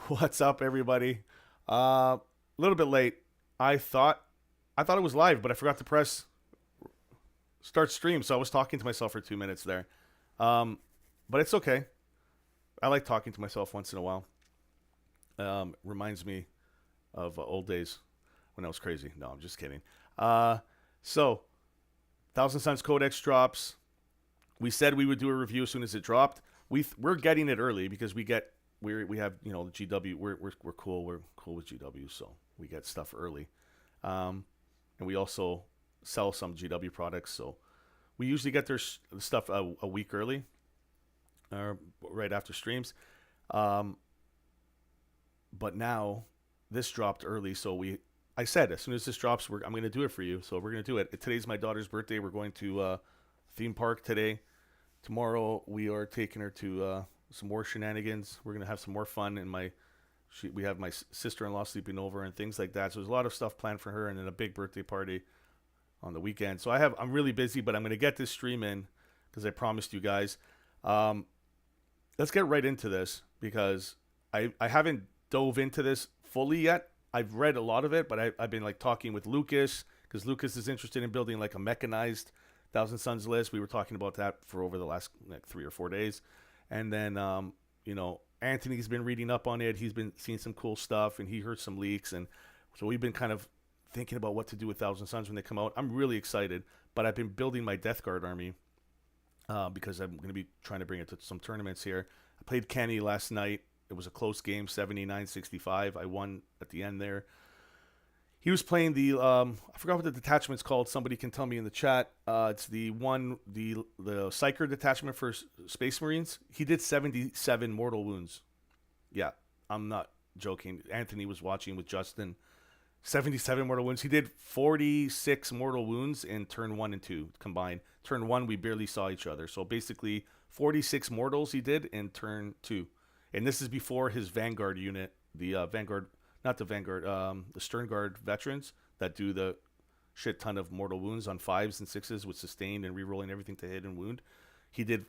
What's up, everybody? A little bit late. I thought I thought it was live, but I forgot to press start stream, so I was talking to myself for 2 minutes there. Um, but it's okay. I like talking to myself once in a while. Reminds me of old days when I was crazy. No, I'm just kidding. Uh, so Thousand Suns Codex drops. We said we would do a review as soon as it dropped. We're getting it early because we have the GW. We're cool. We're cool with GW, so we get stuff early. And we also sell some GW products, so we usually get their stuff a week early, right after streams. Um, but now this dropped early, so I said as soon as this drops, I'm going to do it for you. So we're going to do it. Today's my daughter's birthday. We're going to theme park today. Tomorrow we are taking her to some more shenanigans. We're going to have some more fun, and we have my sister-in-law sleeping over and things like that. So there's a lot of stuff planned for her, and then a big birthday party on the weekend. So I'm really busy, but I'm going to get this stream in because I promised you guys. Um, let's get right into this because I haven't dove into this fully yet. I've read a lot of it, but I've been like talking with Lucas because Lucas is interested in building like a mechanized Thousand Suns list. We were talking about that for over the last like 3 or 4 days, and then Anthony's been reading up on it. He's been seeing some cool stuff, and he heard some leaks, and so we've been kind of thinking about what to do with Thousand Suns when they come out. I'm really excited, but I've been building my Death Guard army because I'm going to be trying to bring it to some tournaments here. I played Kenny last night. It was a close game, 79-65. I won at the end there. He was playing the I forgot what the detachment's called. Somebody can tell me in the chat. It's the Psyker detachment for Space Marines. He did 77 mortal wounds. Yeah, I'm not joking. Anthony was watching with Justin. 77 mortal wounds. He did 46 mortal wounds in turn 1 and 2 combined. Turn 1 we barely saw each other. So basically 46 mortals he did in turn 2. And this is before his Vanguard unit, the Vanguard, not the Vanguard, the Stern Guard veterans that do the shit ton of mortal wounds on 5s and 6s with sustained and rerolling everything to hit and wound. He did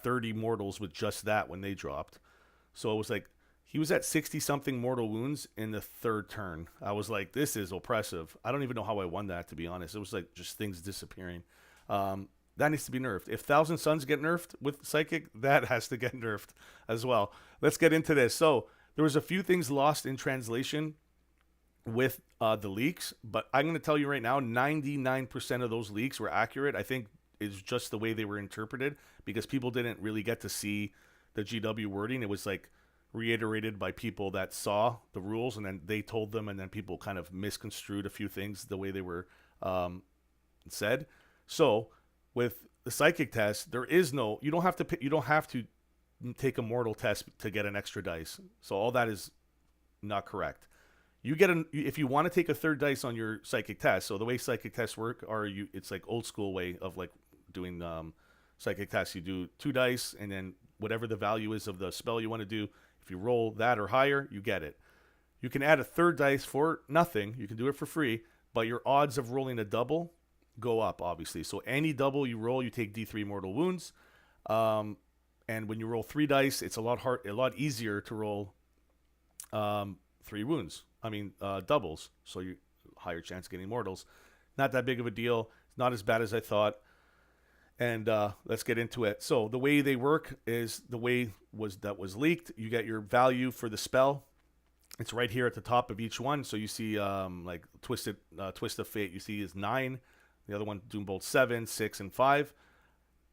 30 mortals with just that when they dropped. So it was like he was at 60 something mortal wounds in the third turn. I was like, this is oppressive. I don't even know how I won that, to be honest. It was like just things disappearing. That needs to be nerfed. If Thousand Suns get nerfed with Psychic, that has to get nerfed as well. Let's get into this. So there was a few things lost in translation with the leaks, but I'm going to tell you right now, 99% of those leaks were accurate. I think it's just the way they were interpreted because people didn't really get to see the GW wording. It was like reiterated by people that saw the rules, and then they told them, and then people kind of misconstrued a few things the way they were said. So with the psychic test, you don't have to take a mortal test to get an extra dice. So all that is not correct. You get if you want to take a third dice on your psychic test. So the way psychic tests work it's like old school way of like doing psychic tests. You do 2 dice, and then whatever the value is of the spell you want to do, if you roll that or higher, you get it. You can add a third dice for nothing. You can do it for free, but your odds of rolling a double go up, obviously. So any double you roll, you take D3 mortal wounds. And when you roll 3 dice, it's a lot easier to roll 3 wounds. Doubles. So you higher chance of getting mortals. Not that big of a deal. It's not as bad as I thought. And let's get into it. So the way they work is the way that was leaked. You get your value for the spell. It's right here at the top of each one. So you see like Twist of Fate. You see is 9. The other one, Doombolt 7, 6, and 5.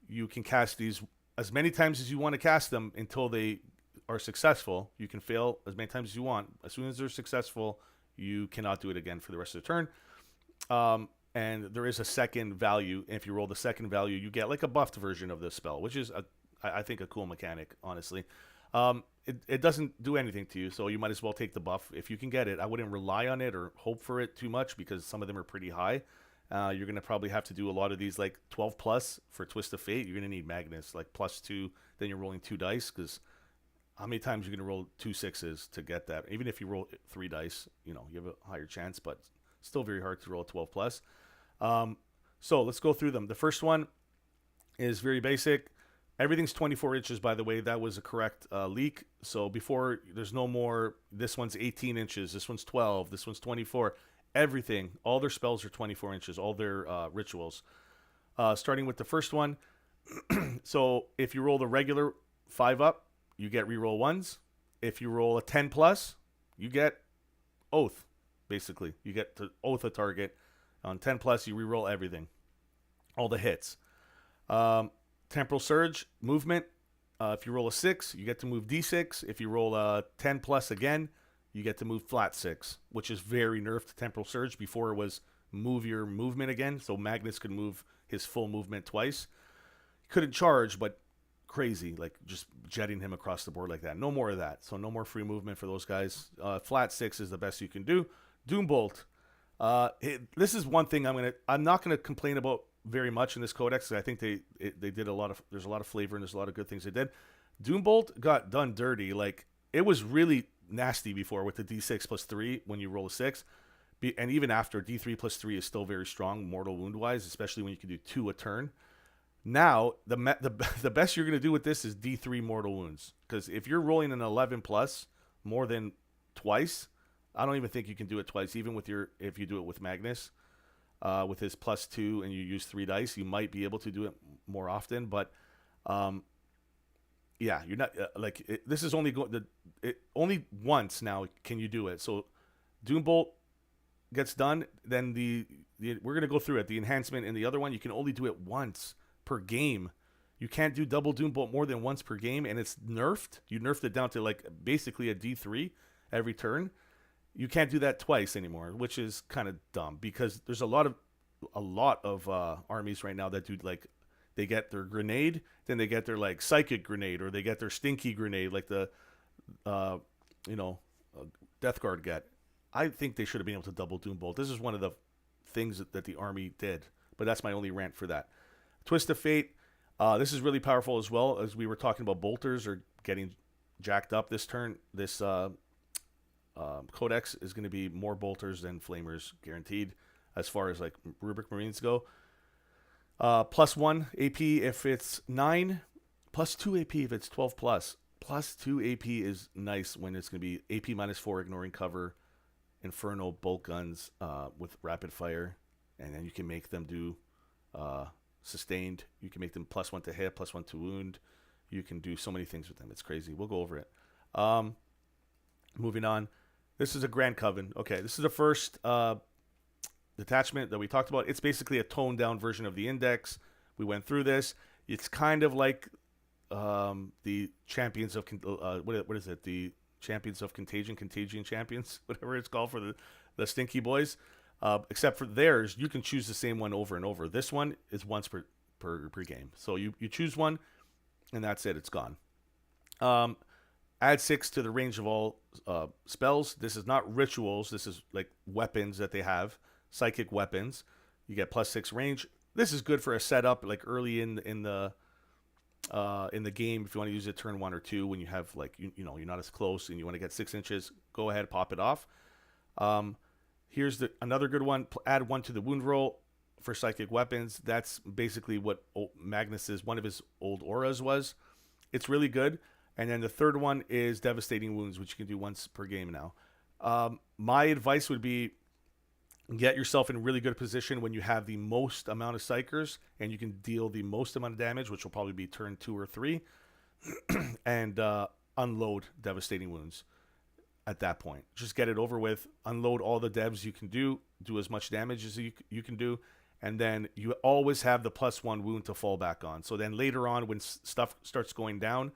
You can cast these as many times as you want to cast them until they are successful. You can fail as many times as you want. As soon as they're successful, you cannot do it again for the rest of the turn. And there is a second value. And if you roll the second value, you get like a buffed version of this spell, which is, I think, a cool mechanic, honestly. It doesn't do anything to you, so you might as well take the buff if you can get it. I wouldn't rely on it or hope for it too much because some of them are pretty high. You're going to probably have to do a lot of these like 12 plus for Twist of Fate. You're going to need Magnus, like +2. Then you're rolling 2 dice because how many times you're going to roll 2 6s to get that? Even if you roll 3 dice, you have a higher chance, but still very hard to roll 12 plus. So let's go through them. The first one is very basic. Everything's 24 inches, by the way. That was a correct leak. So before, there's no more, this one's 18 inches, this one's 12, this one's 24. Everything, all their spells are 24 inches, all their rituals. Starting with the first one. So if you roll the regular 5 up, you get reroll 1s. If you roll a 10 plus, you get Oath, basically. You get to Oath a target. On 10 plus, you reroll everything. All the hits. Temporal Surge, movement. If you roll a 6, you get to move D6. If you roll a 10 plus again, you get to move flat 6, which is very nerfed to Temporal Surge. Before it was move your movement again, so Magnus could move his full movement twice. He couldn't charge, but crazy, like just jetting him across the board like that. No more of that. So no more free movement for those guys. Flat 6 is the best you can do. Doombolt. This is one thing I'm not gonna complain about very much in this codex. I think they did a lot of, there's a lot of flavor and there's a lot of good things they did. Doombolt got done dirty. Like, it was really nasty before with the D6 plus 3 when you roll a 6. And even after, D3 plus 3 is still very strong mortal wound wise, especially when you can do 2 a turn. Now, the best you're going to do with this is D3 mortal wounds. Because if you're rolling an 11 plus more than twice, I don't even think you can do it twice. Even with if you do it with Magnus, with his plus 2 and you use 3 dice, you might be able to do it more often. But yeah, you're not this is only only once now can you do it. So Doombolt gets done, then we're gonna go through it. The enhancement in the other one, you can only do it once per game. You can't do double Doombolt more than once per game, and it's nerfed. You nerfed it down to like basically a D3 every turn. You can't do that twice anymore, which is kind of dumb because there's a lot of armies right now that do like, they get their grenade, then they get their like psychic grenade, or they get their stinky grenade, like the Death Guard get. I think they should have been able to double Doombolt. This is one of the things that the army did, but that's my only rant for that. Twist of Fate. This is really powerful as well, as we were talking about bolters are getting jacked up this turn. This Codex is going to be more bolters than flamers guaranteed as far as like Rubric Marines go. +1 AP if it's 9, +2 AP if it's 12 plus. +2 AP is nice when it's going to be AP -4 ignoring cover, Infernal bolt guns with rapid fire, and then you can make them do sustained. You can make them +1 to hit, +1 to wound. You can do so many things with them. It's crazy. We'll go over it. Moving on. This is a Grand Coven. Okay, this is the first detachment that we talked about. It's basically a toned down version of the Index. We went through this. It's kind of like the Champions of what is it? The Champions of Contagion Champions, whatever it's called for the Stinky Boys. Except for theirs, you can choose the same one over and over. This one is once per game. So you choose one, and that's it. It's gone. Add 6 to the range of all spells. This is not rituals. This is like weapons that they have. Psychic weapons. You get +6 range. This is good for a setup like early in the game if you want to use it turn 1 or 2 when you have like you're not as close and you want to get 6 inches. Go ahead, pop it off. Here's another good one. Add 1 to the wound roll for psychic weapons. That's basically what Magnus's one of his old auras was. It's really good. And then the third one is devastating wounds, which you can do once per game now. My advice would be get yourself in a really good position when you have the most amount of psychers and you can deal the most amount of damage, which will probably be turn 2 or 3, and unload devastating wounds at that point. Just get it over with. Unload all the devs you can do as much damage as you can do, and then you always have the +1 wound to fall back on. So then later on when stuff starts going down,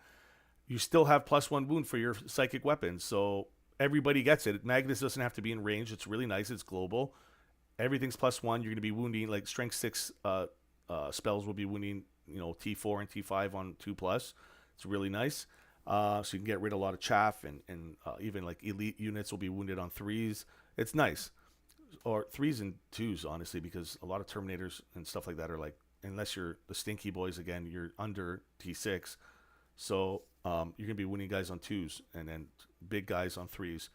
you still have +1 wound for your psychic weapons. So everybody gets it. Magnus doesn't have to be in range. It's really nice. It's global. Everything's +1. You're going to be wounding, like Strength 6 spells will be wounding, T4 and T5 on 2+. It's really nice. So you can get rid of a lot of chaff, and even like elite units will be wounded on 3s. It's nice. Or 3s and 2s, honestly, because a lot of Terminators and stuff like that are like, unless you're the Stinky Boys again, you're under T6. So you're going to be winning guys on 2s and then big guys on 3s.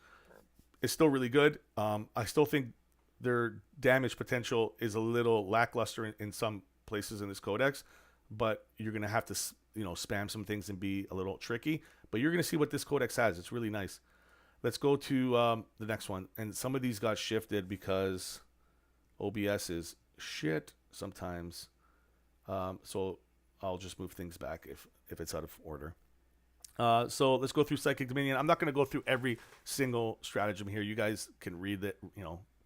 It's still really good. I still think their damage potential is a little lackluster in some places in this codex, but you're going to have to, spam some things and be a little tricky. But you're going to see what this codex has. It's really nice. Let's go to the next one. And some of these got shifted because OBS is shit sometimes. So I'll just move things back if it's out of order. So let's go through Psychic Dominion. I'm not going to go through every single stratagem here. You guys can read it,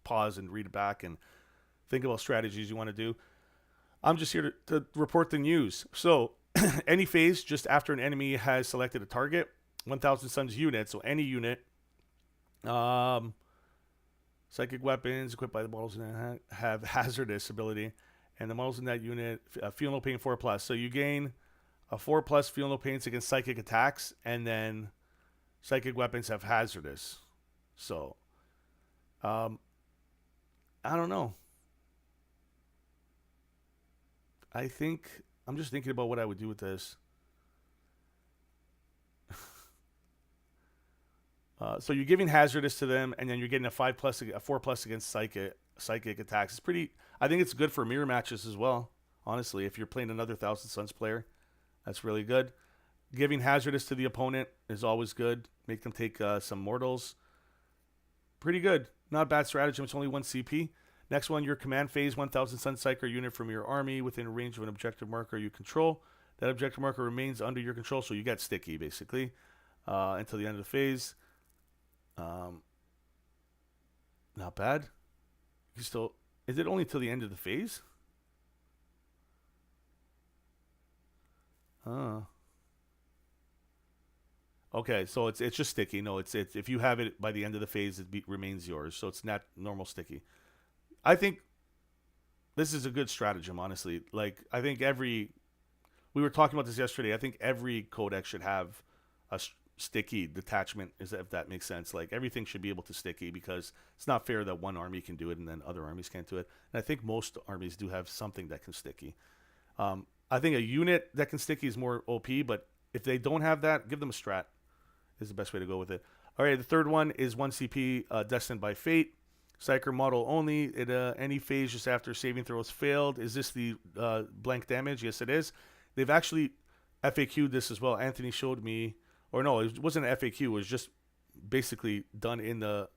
pause and read it back and think about strategies you want to do. I'm just here to report the news. So any phase just after an enemy has selected a target, 1,000 Suns unit, so any unit, psychic weapons equipped by the models that have hazardous ability, and the models in that unit feel no pain 4+. So you gain a 4+ feel no pains against psychic attacks, and then psychic weapons have hazardous. So, I don't know. I'm just thinking about what I would do with this. So you're giving hazardous to them, and then you're getting a 5+, a 4+ against psychic attacks. It's pretty. I think it's good for mirror matches as well. Honestly, if you're playing another Thousand Suns player, that's really good. Giving hazardous to the opponent is always good. Make them take some mortals. Pretty good. Not a bad stratagem. It's only 1 CP. Next one, your command phase, 1,000 Sun Psyker unit from your army within range of an objective marker you control. That objective marker remains under your control, so you get sticky, basically, until the end of the phase. Not bad. You still... Is it only till the end of the phase? Okay, so it's just sticky. No, it's if you have it by the end of the phase, it remains yours. So it's not normal sticky. I think this is a good stratagem, honestly. Like, I think we were talking about this yesterday. I think every codex should have a sticky detachment, if that makes sense. Like, everything should be able to sticky, because it's not fair that one army can do it and then other armies can't do it. And I think most armies do have something that can sticky. I think a unit that can sticky is more OP, but if they don't have that, give them a strat is the best way to go with it. All right, the third one is 1 CP, Destined by Fate. Psyker model only. Any phase just after saving throws failed. Is this the blank damage? Yes, it is. They've actually FAQ'd this as well. Anthony showed me, or no, it wasn't an FAQ. It was just basically done in the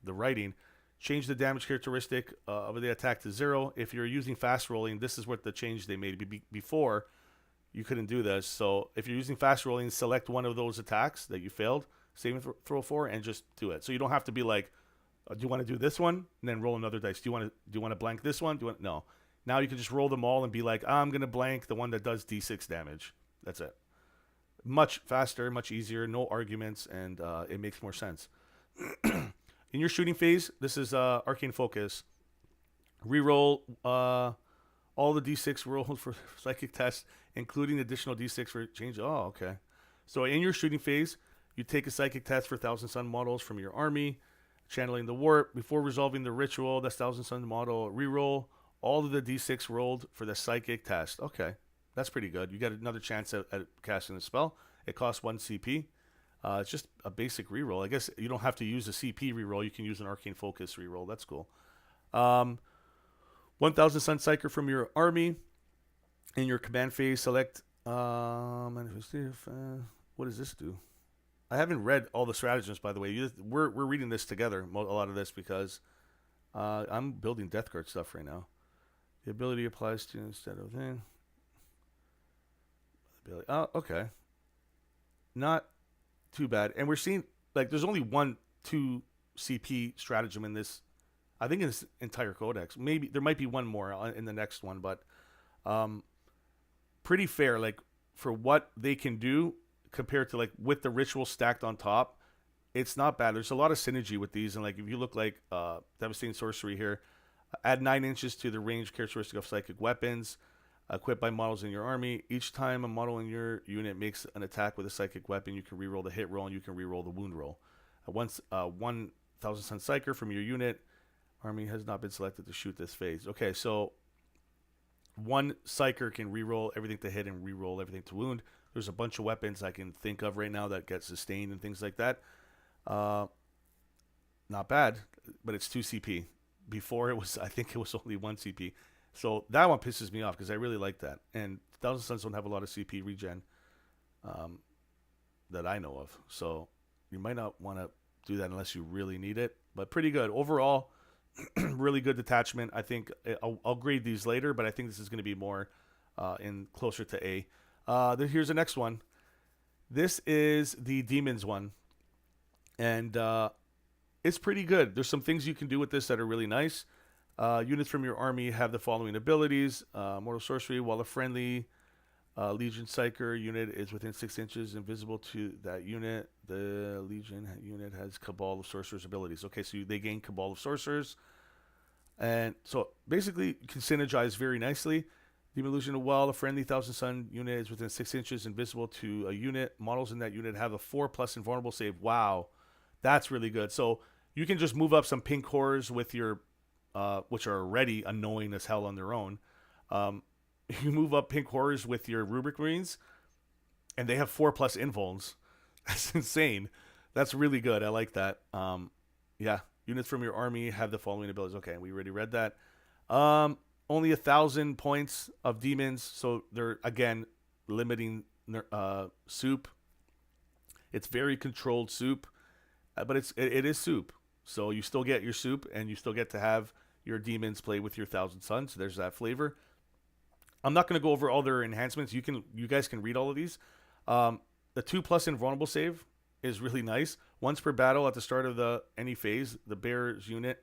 writing. Change the damage characteristic of the attack to 0. If you're using fast rolling, this is what the change they made. Before, you couldn't do this. So if you're using fast rolling, select one of those attacks that you failed saving throw for, and just do it. So you don't have to be like, do you want to do this one and then roll another dice? Do you want to blank this one? No. Now you can just roll them all and be like, I'm gonna blank the one that does D6 damage. That's it. Much faster, much easier, no arguments, and it makes more sense. In your shooting phase, this is Arcane Focus. Reroll all the D6 rolled for psychic tests, including additional D6 for change. Oh, okay. So in your shooting phase, you take a psychic test for 1,000 Sun models from your army. Channeling the warp. Before resolving the ritual, that's 1,000 Sun model. Reroll all of the D6 rolled for the psychic test. Okay, that's pretty good. You get another chance at casting the spell. It costs 1 CP. It's just a basic reroll. I guess you don't have to use a CP reroll. You can use an Arcane Focus reroll. That's cool. 1,000 Sun Psyker from your army. In your command phase, select... what does this do? I haven't read all the stratagems, by the way. We're reading this together, a lot of this, because I'm building Death Guard stuff right now. The ability applies to instead of thing. Oh, okay. Not too bad. And we're seeing, like, there's only 1-2 CP stratagem in this. I think in this entire codex. Maybe there might be one more in the next one, but pretty fair. Like, for what they can do, compared to, like, with the ritual stacked on top, it's not bad. There's a lot of synergy with these, and, like, if you look like Devastating Sorcery here, add 9 inches to the range characteristic of psychic weapons equipped by models in your army. Each time a model in your unit makes an attack with a psychic weapon, you can reroll the hit roll and you can reroll the wound roll. Once 1,000 Sun Psyker from your unit army has not been selected to shoot this phase. Okay, so 1 Psyker can reroll everything to hit and reroll everything to wound. There's a bunch of weapons I can think of right now that get sustained and things like that. Not bad, but it's 2 CP. Before I think it was only 1 CP. So that one pisses me off because I really like that. And Thousand Suns don't have a lot of CP regen um, that I know of. So you might not want to do that unless you really need it. But pretty good overall. Really good detachment. I think I'll grade these later, but I think this is going to be more in closer to A. Here's the next one. This is the Demons one, and it's pretty good. There's some things you can do with this that are really nice. Units from your army have the following abilities: Mortal Sorcery. While a friendly Legion Psyker unit is within 6 inches invisible to that unit, the Legion unit has Cabal of Sorcerers abilities. Okay, so they gain Cabal of Sorcerers. And so basically, you can synergize very nicely. Demon Illusion, while a friendly Thousand Sun unit is within 6 inches invisible to a unit, models in that unit have a 4+ invulnerable save. Wow, that's really good. So you can just move up some pink horrors with your, which are already annoying as hell on their own. You move up pink horrors with your Rubric Marines, and they have 4+ invulns. That's insane. That's really good. I like that. Yeah, units from your army have the following abilities. Okay, we already read that. Only 1,000 points of demons, so they're again limiting soup. It's very controlled soup, but it is soup. So you still get your soup, and you still get to have your demons play with your Thousand Suns. There's that flavor. I'm not going to go over all their enhancements. You guys can read all of these. The 2+ invulnerable save is really nice. Once per battle at the start of any phase, the bear's unit.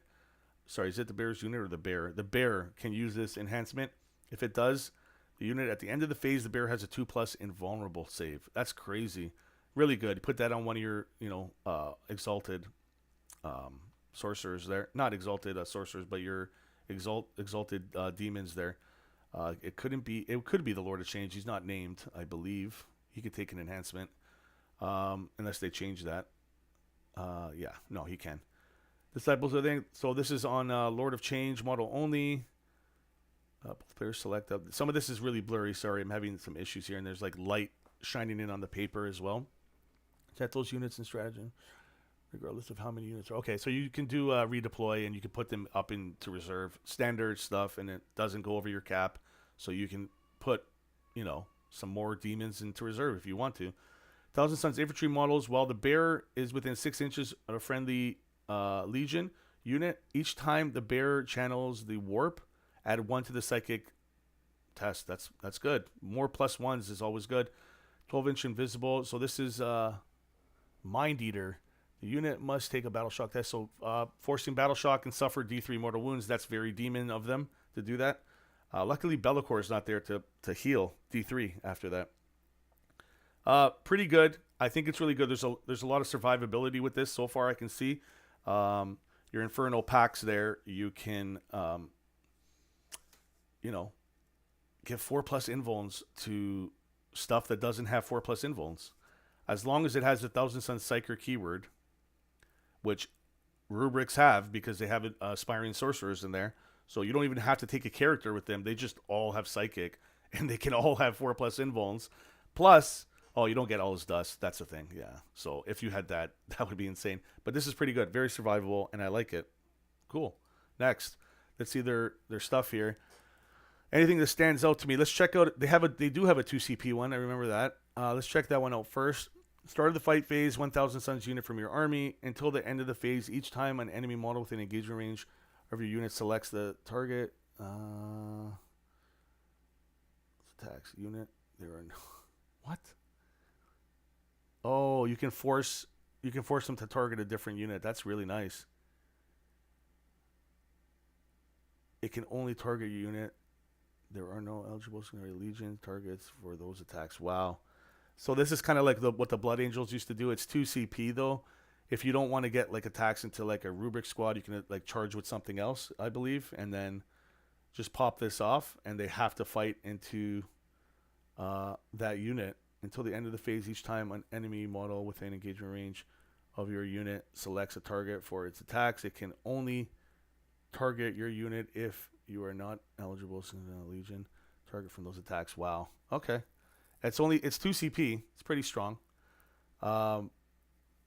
Sorry, is it the bear's unit or the bear? The bear can use this enhancement. If it does, the unit at the end of the phase, the bear has a 2+ invulnerable save. That's crazy. Really good. Put that on one of your, exalted sorcerers there. Not exalted sorcerers, but your exalted demons there. It could be the Lord of Change. He's not named, I believe. He could take an enhancement, unless they change that. Yeah, no, he can. Disciples of the so this is on Lord of Change model only. Both players select up. Some of this is really blurry. Sorry, I'm having some issues here, and there's like light shining in on the paper as well. Set those units in stratagem, regardless of how many units are. Okay, so you can do redeploy, and you can put them up into reserve, standard stuff, and it doesn't go over your cap. So you can put, some more demons into reserve if you want to. Thousand Suns infantry models. While the bear is within 6 inches of a friendly Legion unit, each time the bear channels the warp, add 1 to the psychic test. That's good. More +1s is always good. 12-inch invisible. So this is Mind Eater. The unit must take a battle shock test. So forcing battle shock and suffer D3 mortal wounds. That's very demon of them to do that. Luckily, Bellicor is not there to heal D3 after that. Pretty good. I think it's really good. There's a lot of survivability with this so far. I can see your Infernal packs there. You can give 4+ invulns to stuff that doesn't have 4+ invulns, as long as it has the Thousand Suns Psyker keyword, which Rubrics have because they have aspiring sorcerers in there. So you don't even have to take a character with them. They just all have psychic, and they can all have 4+ invulns. Plus, you don't get all his dust. That's the thing, yeah. So if you had that, that would be insane. But this is pretty good, very survivable, and I like it. Cool. Next, let's see their stuff here. Anything that stands out to me. Let's check out. They do have a 2 CP one. I remember that. Let's check that one out first. Start of the fight phase, 1,000 Suns unit from your army. Until the end of the phase, each time an enemy model within engagement range of your unit selects the target attacks unit. There are no what? Oh, you can force them to target a different unit. That's really nice. It can only target your unit. There are no eligible secondary legion targets for those attacks. Wow. So this is kind of like what the Blood Angels used to do. It's 2 CP though. If you don't want to get like attacks into like a Rubric squad, you can like charge with something else, I believe, and then just pop this off, and they have to fight into that unit until the end of the phase. Each time an enemy model within engagement range of your unit selects a target for its attacks, it can only target your unit if you are not eligible to Legion target from those attacks. Wow. Okay. It's 2 CP. It's pretty strong.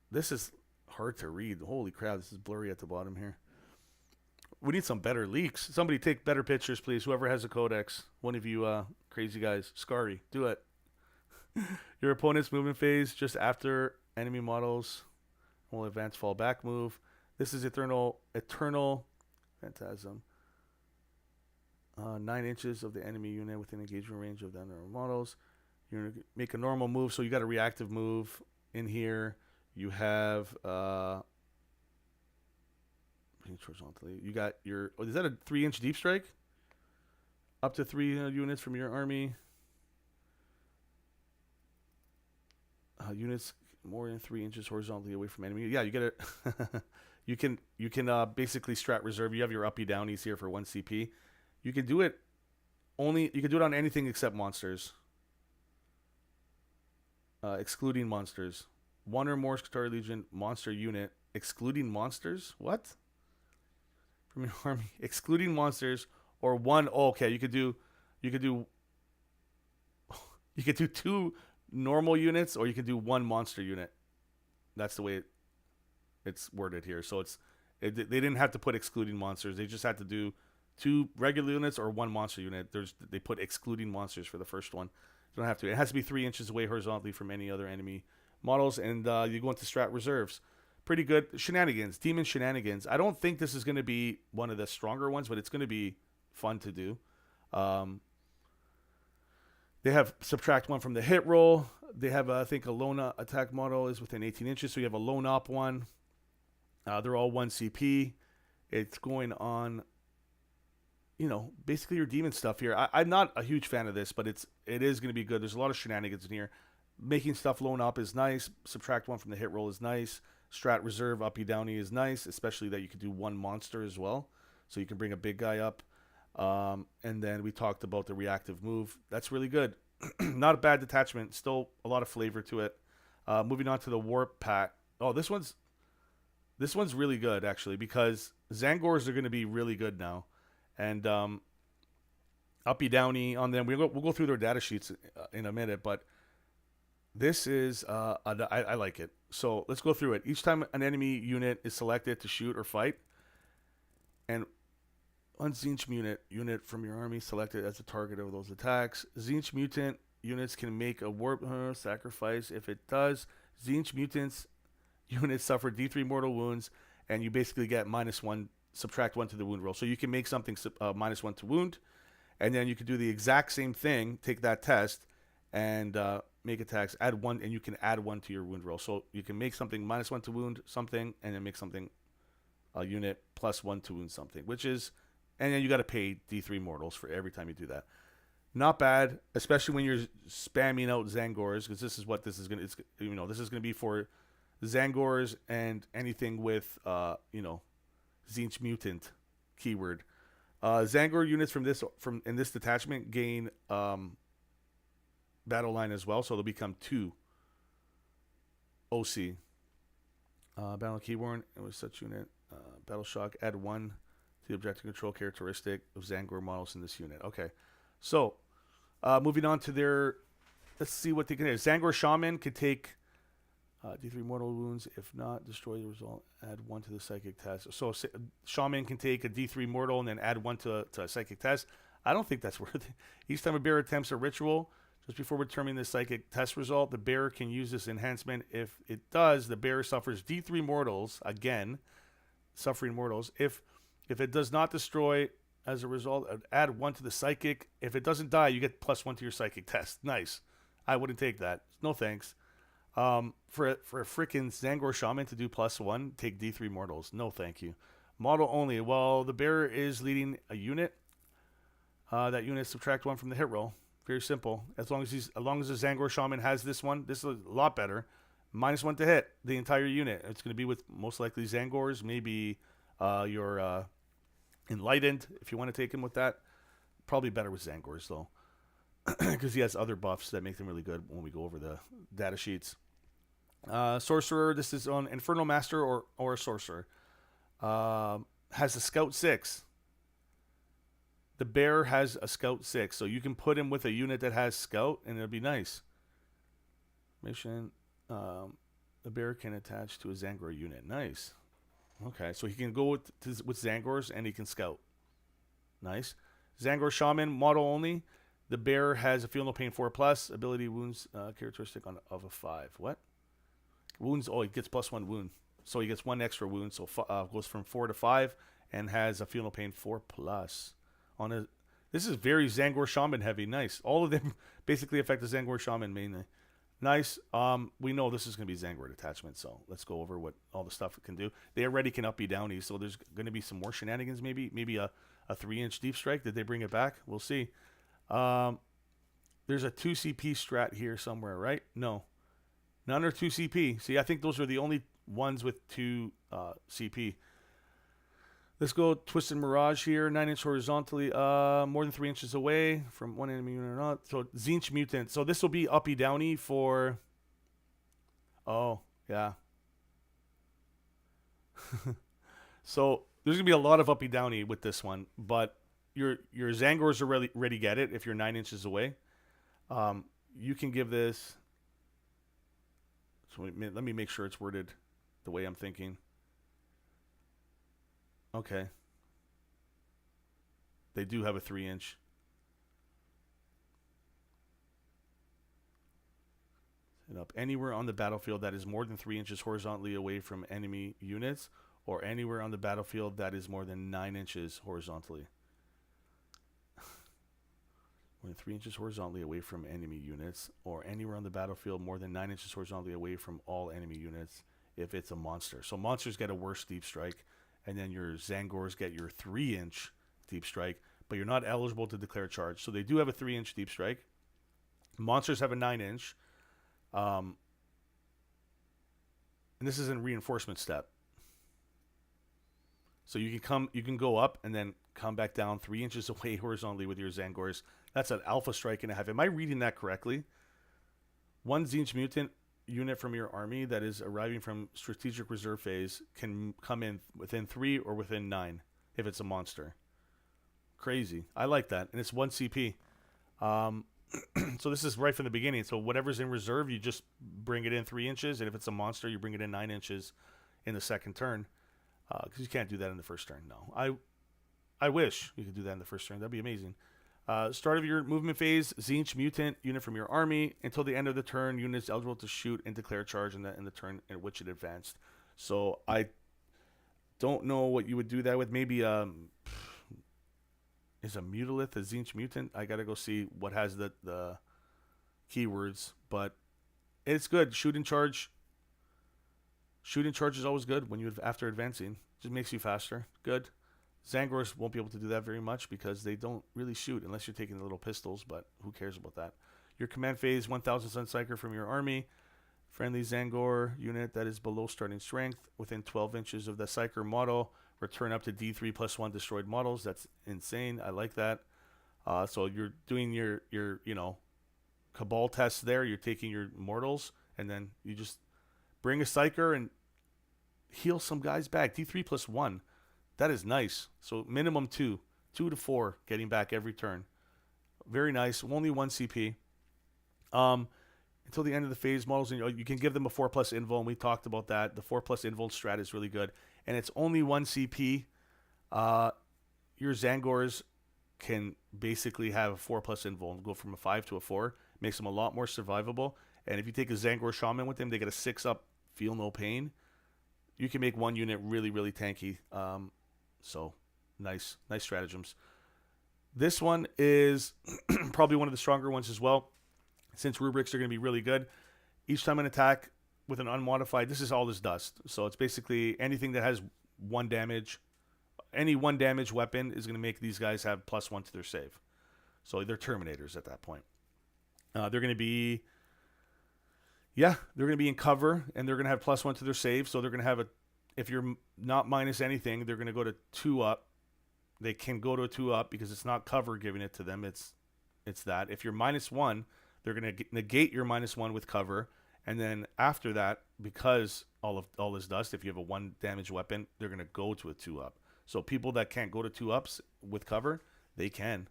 This is hard to read. Holy crap, this is blurry at the bottom here. We need some better leaks. Somebody take better pictures, please. Whoever has a Codex. One of you crazy guys. Scary. Do it. Your opponent's movement phase just after enemy models will advance fall back move. This is eternal phantasm. 9 inches of the enemy unit within engagement range of the other models. You're gonna make a normal move, so you got a reactive move in here. You have horizontally. You got your. Oh, is that a 3-inch deep strike? Up to 3 units from your army. Units more than 3 inches horizontally away from enemy. Yeah, you get it. you can basically strat reserve. You have your uppy downies here for 1 CP. You can do it only. You can do it on anything except monsters. Excluding monsters. 1 or more Skitarii Legion monster unit excluding monsters. What? From your army, excluding monsters or 1. Oh, okay, you could do 2 normal units, or you can do 1 monster unit. That's the way it's worded here. So they didn't have to put excluding monsters. They just had to do 2 regular units or 1 monster unit. They put excluding monsters for the first one. You don't have to. It has to be 3 inches away horizontally from any other enemy models, and you go into strat reserves. Pretty good shenanigans, demon shenanigans. I don't think this is going to be one of the stronger ones, but it's going to be fun to do. They have subtract 1 from the hit roll. They have, I think, a lone attack model is within 18 inches, so you have a lone op one. They're all 1 CP. It's going on, basically your demon stuff here. I'm not a huge fan of this, but it is going to be good. There's a lot of shenanigans in here. Making stuff lone up is nice. Subtract 1 from the hit roll is nice. Strat reserve uppy downy is nice, especially that you could do 1 monster as well, so you can bring a big guy up. And then we talked about the reactive move. That's really good. Not a bad detachment. Still a lot of flavor to it. Moving on to the warp pack. Oh, this one's really good actually, because Zangors are going to be really good now, and uppy downy on them. We'll go through their data sheets in a minute, but this is I like it. So let's go through it. Each time an enemy unit is selected to shoot or fight, and 1 Tzeentch unit from your army selected as the target of those attacks. Tzeentch mutant units can make a warp sacrifice. If it does, Tzeentch mutants units suffer D3 mortal wounds, and you basically get -1, subtract 1 to the wound roll. So you can make something -1 to wound, and then you can do the exact same thing. Take that test and make attacks. Add 1, and you can add 1 to your wound roll. So you can make something -1 to wound something, and then make something a unit +1 to wound something, which is. And then you got to pay D3 mortals for every time you do that. Not bad, especially when you're spamming out Zangors, because this is what this is going to. This is going to be for Zangors and anything with Tzeentch mutant keyword. Zangor units from this detachment gain battle line as well, so they'll become 2 OC. Battle keyboard with such unit. Battle shock. Add 1. The objective control characteristic of Zangor models in this unit. Okay, so moving on to let's see what they can do. Zangor Shaman can take D3 mortal wounds. If not, destroy the result. Add 1 to the psychic test. So Shaman can take a D3 mortal and then add 1 to a psychic test. I don't think that's worth it. Each time a bearer attempts a ritual, just before determining the psychic test result, the bearer can use this enhancement. If it does, the bearer suffers D3 mortals, again, suffering mortals. If it does not destroy as a result, add 1 to the psychic. If it doesn't die, you get +1 to your psychic test. Nice. I wouldn't take that. No thanks. For a freaking Zangor Shaman to do +1, take D3 mortals. No thank you. Model only. Well, the bearer is leading a unit. That unit subtract 1 from the hit roll. Very simple. As long as the Zangor Shaman has this one, this is a lot better. -1 to hit the entire unit. It's going to be with most likely Zangors, maybe your Enlightened, if you want to take him with that. Probably better with Zangors, though, because he has other buffs that make them really good when we go over the data sheets. Sorcerer, this is on Infernal Master or a Sorcerer. Has a Scout 6. The Bear has a Scout 6, so you can put him with a unit that has Scout, and it'll be nice. Mission, the Bear can attach to a Zangor unit. Nice. Okay, so he can go with Zangors and he can scout. Nice. Zangor Shaman, model only. The bear has a feel no pain 4+, ability wounds characteristic of a 5. What? Wounds, oh, he gets +1 wound. So he gets 1 extra wound, so goes from 4 to 5 and has a feel no pain 4+. On a, this is very Zangor Shaman heavy. Nice. All of them basically affect the Zangor Shaman mainly. Nice. We know this is going to be Zangor Attachment, so let's go over what all the stuff it can do. They already can uppy downy, so there's going to be some more shenanigans maybe a 3-inch deep strike. Did they bring it back? We'll see. There's a 2 CP strat here somewhere, right? No. None are 2 CP. See, I think those are the only ones with 2 CP. Let's go Twisted Mirage here. 9-inch horizontally. More than 3 inches away from one enemy unit or not. So Zinch Mutant. So this will be uppy downy for... Oh, yeah. So there's going to be a lot of uppy downy with this one. But your Zangors already get it if you're 9 inches away. You can give this... So let me make sure it's worded the way I'm thinking. Okay. They do have a 3-inch. Set up anywhere on the battlefield that is more than 3 inches horizontally away from enemy units, or anywhere on the battlefield that is more than 9 inches horizontally. More than 3 inches horizontally away from enemy units, or anywhere on the battlefield more than 9 inches horizontally away from all enemy units if it's a monster. So monsters get a worse deep strike, and then your Zangors get your 3-inch deep strike, but you're not eligible to declare charge. So they do have a 3-inch deep strike. Monsters have a 9-inch. And this is in reinforcement step. So you can go up and then come back down 3 inches away horizontally with your Zangors. That's an alpha strike and a half. Am I reading that correctly? 1 Zinch Mutant unit from your army that is arriving from strategic reserve phase can come in within 3 or within 9 if it's a monster. Crazy. I like that. And it's 1 CP. So this is right from the beginning. So whatever's in reserve, you just bring it in 3 inches. And if it's a monster, you bring it in 9 inches in the second turn. Because you can't do that in the first turn. No. I wish you could do that in the first turn. That'd be amazing. Start of your movement phase, Zinch Mutant unit from your army. Until the end of the turn, unit is eligible to shoot and declare charge in the turn in which it advanced. So I don't know what you would do that with. Maybe is a Mutalith a Zinch Mutant? I gotta go see what has the keywords, but it's good. Shoot and charge. Shoot and charge is always good when after advancing. Just makes you faster. Good. Zangors won't be able to do that very much because they don't really shoot unless you're taking the little pistols, but who cares about that? Your command phase, 1,000 Sun Psyker from your army. Friendly Zangor unit that is below starting strength within 12 inches of the Psyker model. Return up to D3 plus 1 destroyed models. That's insane. I like that. So you're doing your Cabal tests there. You're taking your mortals, and then you just bring a Psyker and heal some guys back. D3 plus 1. That is nice. So minimum 2 to 4 getting back every turn. Very nice. Only 1 CP. Until the end of the phase, models, you can give them a 4+ invul, and we talked about that. The 4+ invul strat is really good. And it's only 1 CP. Your Zangors can basically have a 4+ invul and go from a 5 to a 4. Makes them a lot more survivable. And if you take a Zangor Shaman with them, they get a 6-up feel no pain. You can make one unit really, really tanky. So nice stratagems. This one is probably one of the stronger ones as well, since rubrics are going to be really good. Each time an attack with an unmodified, this is all this dust. So it's basically anything that has 1 damage. Any 1 damage weapon is going to make these guys have +1 to their save. So they're Terminators at that point. They're going to be, they're going to be in cover, and they're going to have +1 to their save. So they're going to have if you're not minus anything, they're going to go to 2-up. They can go to a 2-up because it's not cover giving it to them. It's that. If you're -1, they're going to negate your -1 with cover. And then after that, because all this dust, if you have a 1 damage weapon, they're going to go to a 2-up. So people that can't go to 2-ups with cover, they can.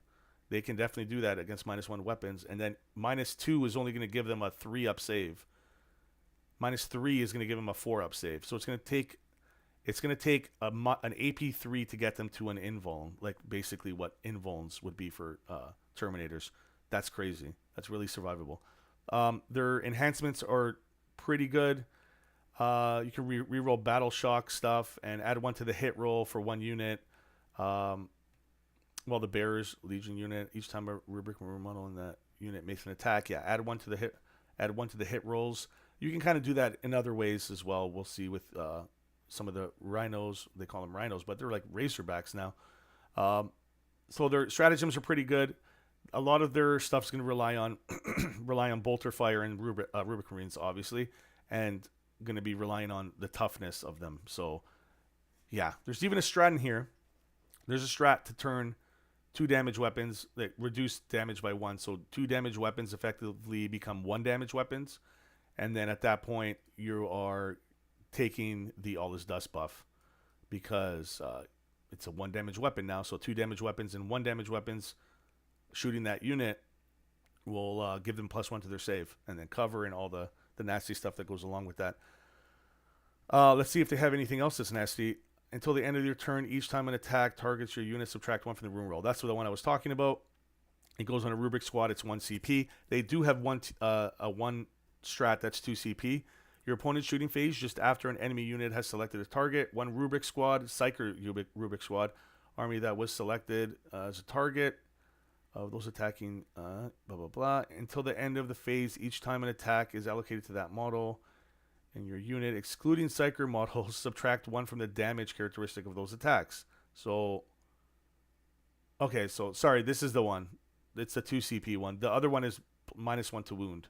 They can definitely do that against -1 weapons. And then -2 is only going to give them a 3-up save. -3 is going to give them a 4-up save. So it's going to take It's going to take an AP3 to get them to an invuln, like basically what invulns would be for Terminators. That's crazy. That's really survivable. Their enhancements are pretty good. You can reroll Battle Shock stuff and add 1 to the hit roll for 1 unit. Well, the Bearers Legion unit, each time a Rubric Marine model in that unit makes an attack, yeah, add 1 to the hit. Add 1 to the hit rolls. You can kind of do that in other ways as well. We'll see with some of the rhinos. They call them rhinos, but they're like racerbacks now. So their stratagems are pretty good. A lot of their stuff's going to rely on bolter fire and Rubric Marines, obviously, and going to be relying on the toughness of them. So, yeah, there's even a strat in here. There's a strat to turn 2 damage weapons that reduce damage by 1. So 2 damage weapons effectively become 1 damage weapons. And then at that point, you are taking the All Is Dust buff because it's a 1 damage weapon now. So 2 damage weapons and 1 damage weapons shooting that unit will give them +1 to their save. And then cover and all the nasty stuff that goes along with that. Let's see if they have anything else that's nasty. Until the end of your turn, each time an attack targets your unit, subtract 1 from the rune roll. That's the one I was talking about. It goes on a Rubric squad. It's 1 CP. They do have one strat that's 2 CP. Your opponent's shooting phase just after an enemy unit has selected a target. 1 Rubric squad, Psyker Rubric squad, army that was selected as a target of those attacking, blah, blah, blah. Until the end of the phase, each time an attack is allocated to that model in your unit, excluding Psyker models, subtract 1 from the damage characteristic of those attacks. So, okay, so, sorry, this is the one. It's the 2 CP one. The other one is -1 to wound.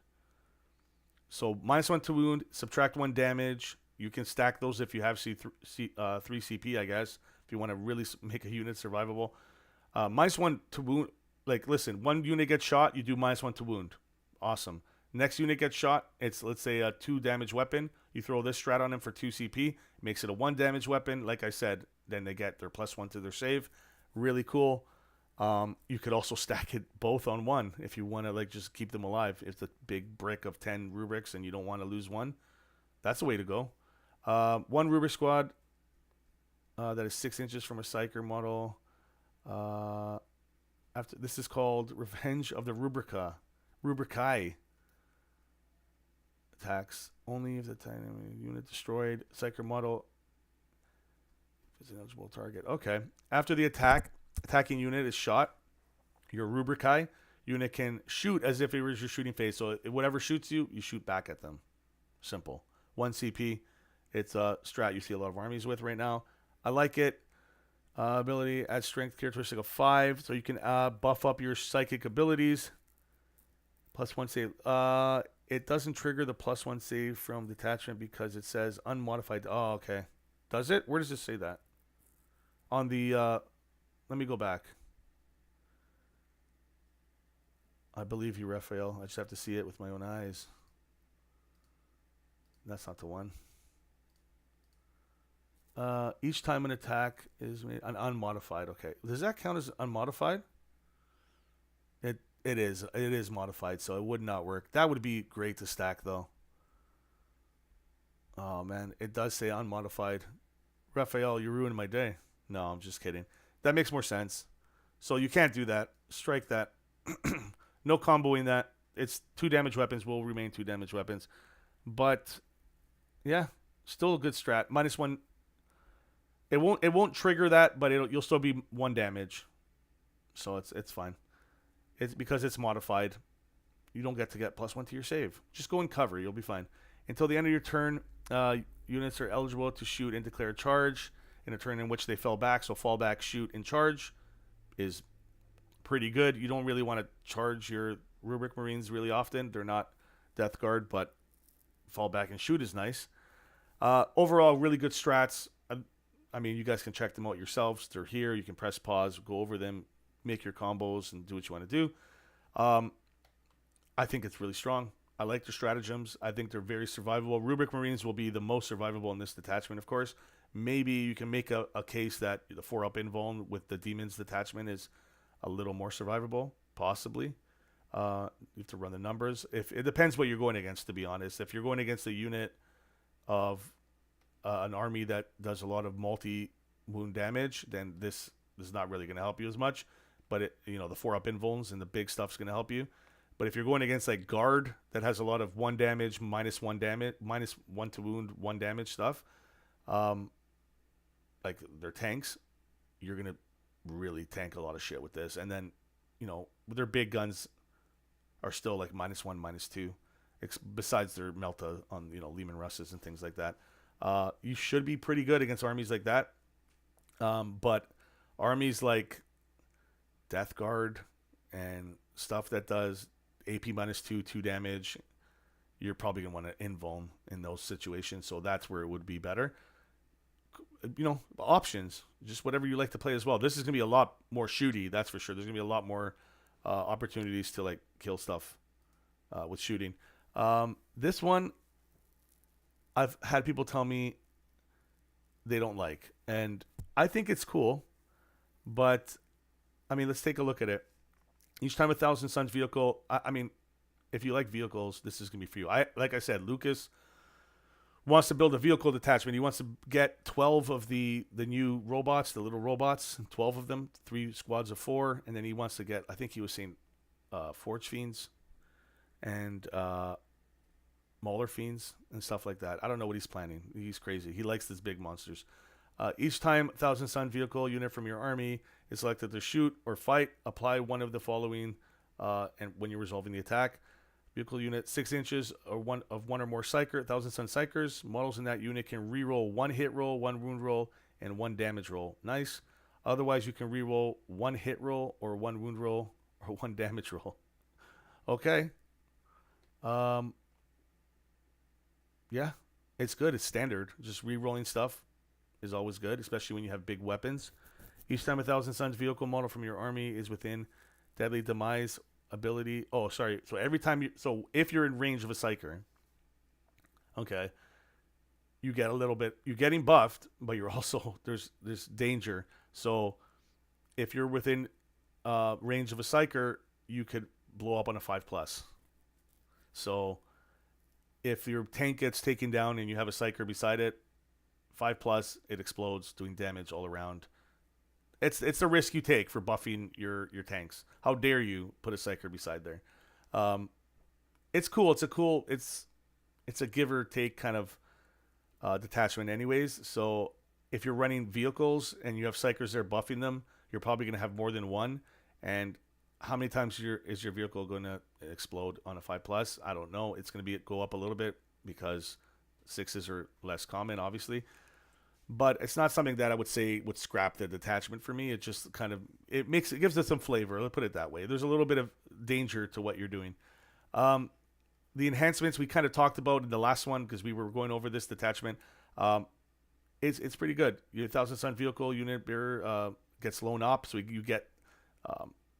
So, -1 to wound, subtract 1 damage. You can stack those if you have 3 CP, I guess, if you want to really make a unit survivable. -1 to wound, like, listen, 1 unit gets shot, you do -1 to wound. Awesome. Next unit gets shot, it's, let's say, a 2 damage weapon. You throw this strat on them for 2 CP. Makes it a 1 damage weapon. Like I said, then they get their +1 to their save. Really cool. You could also stack it both on 1 if you want to, like, just keep them alive. It's a big brick of 10 rubrics and you don't want to lose 1. That's the way to go. 1 rubric squad that is 6 inches from a Psyker model. This is called Revenge of the Rubricae. Attacks only if the tiny unit destroyed. Psyker model is an eligible target. Okay. After the attacking unit is shot, your Rubricae unit can shoot as if it was your shooting phase. So whatever shoots you, you shoot back at them. Simple. 1 CP. It's a strat you see a lot of armies with right now. I like it. Ability, add strength characteristic of 5. So you can buff up your psychic abilities. +1 save. It doesn't trigger the +1 save from detachment because it says unmodified. Oh, okay. Does it? Where does it say that? On the, let me go back. I believe you, Raphael. I just have to see it with my own eyes. That's not the one. Each time an attack is made, an unmodified. Okay. Does that count as unmodified? It is modified, so it would not work. That would be great to stack, though. Oh, man. It does say unmodified. Raphael, you ruined my day. No, I'm just kidding. That makes more sense. So you can't do that. Strike that. No comboing that. It's 2 damage weapons will remain 2 damage weapons. But, yeah, still a good strat. -1. It won't trigger that, but you'll still be 1 damage. So it's fine. It's because it's modified. You don't get +1 to your save. Just go and cover. You'll be fine. Until the end of your turn, units are eligible to shoot and declare a charge in a turn in which they fell back. So fall back, shoot, and charge is pretty good. You don't really want to charge your Rubric Marines really often. They're not Death Guard, but fall back and shoot is nice. Overall, really good strats. I mean, you guys can check them out yourselves. They're here. You can press pause, go over them, make your combos, and do what you want to do. I think it's really strong. I like their stratagems. I think they're very survivable. Rubric Marines will be the most survivable in this detachment, of course. Maybe you can make a case that the 4-up invuln with the Demons detachment is a little more survivable, possibly. You have to run the numbers. It depends what you're going against, to be honest. If you're going against a unit of an army that does a lot of multi wound damage, then this is not really going to help you as much. But the 4-up invulns and the big stuff's going to help you. But if you're going against like guard that has a lot of 1 damage, -1 damage, -1 to wound, 1 damage stuff, like their tanks, you're gonna really tank a lot of shit with this. And then, their big guns are still like -1, -2, besides their Melta on Lehman Russes and things like that. You should be pretty good against armies like that. But armies like Death Guard and stuff that does AP -2, 2 damage, you're probably going to want to invuln in those situations. So that's where it would be better. Options, just whatever you like to play as well. This is going to be a lot more shooty, that's for sure. There's going to be a lot more opportunities to like kill stuff with shooting. This one, I've had people tell me they don't like. And I think it's cool, but I mean, let's take a look at it. Each time a Thousand Suns vehicle, I mean, if you like vehicles, this is going to be for you. Like I said, Lucas wants to build a vehicle detachment. He wants to get 12 of the new robots, the little robots, 12 of them, 3 squads of 4. And then he wants to get, I think he was saying Forge Fiends and Mauler Fiends and stuff like that. I don't know what he's planning. He's crazy. He likes these big monsters. Each time Thousand Sun vehicle unit from your army is selected to shoot or fight, apply one of the following and when you're resolving the attack. Vehicle unit 6 inches or one or more Psyker, Thousand Sun Psychers. Models in that unit can reroll 1 hit roll, 1 wound roll, and 1 damage roll. Nice. Otherwise, you can reroll 1 hit roll or 1 wound roll or 1 damage roll. Okay. Yeah, it's good. It's standard. Just re-rolling stuff is always good, especially when you have big weapons. Each time a Thousand Suns vehicle model from your army is within deadly demise ability. Oh, sorry. So every time if you're in range of a Psyker, okay, you get a little bit. You're getting buffed, but you're also there's danger. So if you're within range of a Psyker, you could blow up on a 5+. So if your tank gets taken down and you have a Psyker beside it, 5+, it explodes, doing damage all around. It's the risk you take for buffing your tanks. How dare you put a Psyker beside there? It's cool. It's a give or take kind of detachment anyways. So if you're running vehicles and you have Psykers there buffing them, you're probably going to have more than one. And how many times is your vehicle going to explode on a 5+? I don't know. It's going to go up a little bit because 6s are less common, obviously. But it's not something that I would say would scrap the detachment for me. It just kind of it gives it some flavor. Let's put it that way. There's a little bit of danger to what you're doing. The enhancements we kind of talked about in the last one because we were going over this detachment. It's pretty good. Your Thousand Sun vehicle unit bearer gets loan op, so you get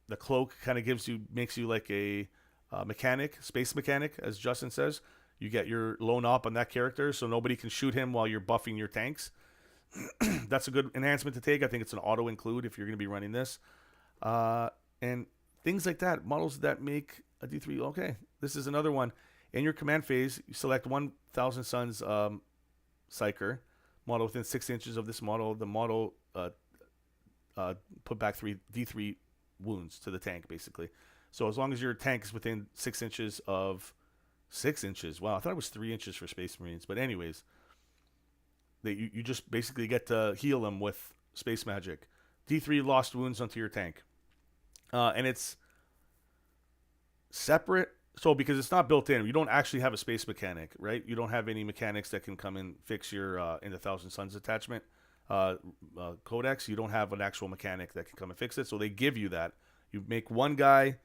the cloak kind of makes you like a mechanic, space mechanic, as Justin says. You get your loan op on that character, so nobody can shoot him while you're buffing your tanks. That's a good enhancement to take. I think it's an auto include if you're going to be running this. And things like that. Models that make a D3. Okay, this is another one. In your command phase, you select 1,000 Suns Psyker model within 6 inches of this model. The model put back 3 D3 wounds to the tank, basically. So as long as your tank is within 6 inches of 6 inches. Wow, I thought it was 3 inches for Space Marines. But anyways, you just basically get to heal them with space magic. D3 lost wounds onto your tank. And it's separate. So because it's not built in, you don't actually have a space mechanic, right? You don't have any mechanics that can come and fix your in the Thousand Suns attachment Codex. You don't have an actual mechanic that can come and fix it. So they give you that. You make one guy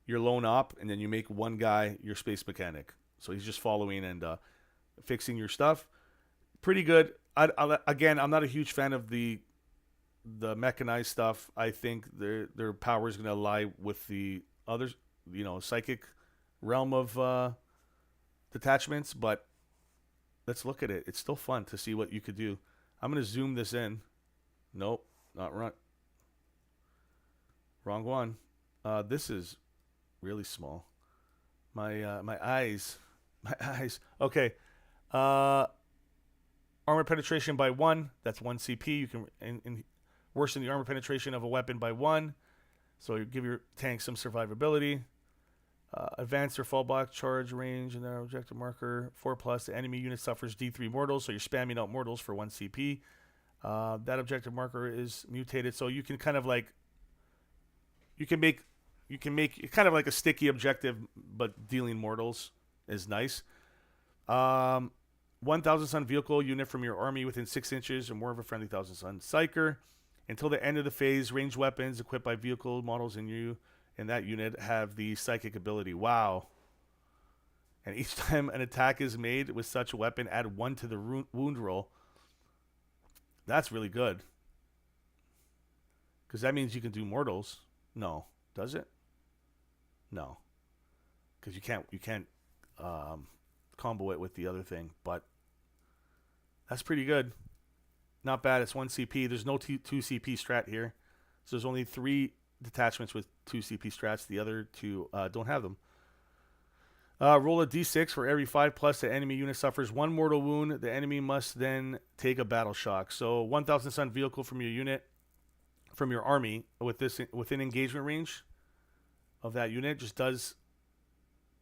your lone op, and then you make one guy your space mechanic. So he's just following and fixing your stuff. Pretty good. Again, I'm not a huge fan of the mechanized stuff. I think their power is going to lie with the other, psychic realm of detachments. But let's look at it. It's still fun to see what you could do. I'm going to zoom this in. Nope, not right. Wrong one. This is really small. My eyes. Okay. Armor penetration by 1. That's 1 CP. You can worsen the armor penetration of a weapon by 1. So you give your tank some survivability. Advanced or fallback charge range and their objective marker 4+. The enemy unit suffers D3 mortals, so you're spamming out mortals for 1 CP. That objective marker is mutated, so you can kind of like you can make it kind of like a sticky objective, but dealing mortals is nice. 1,000 Sun vehicle unit from your army within 6 inches or more of a friendly 1,000 Sun Psyker. Until the end of the phase, ranged weapons equipped by vehicle models in that unit have the psychic ability. Wow. And each time an attack is made with such a weapon, add 1 to the wound roll. That's really good. Because that means you can do mortals. No. Does it? No. Because you can't combo it with the other thing. But that's pretty good. Not bad. It's 1 CP. There's no 2 CP strat here. So there's only 3 detachments with 2 CP strats. The other 2 don't have them. Roll a d6 for every 5+. The enemy unit suffers 1 mortal wound. The enemy must then take a battle shock. So 1,000 Sun vehicle from your unit, from your army, within engagement range of that unit, just does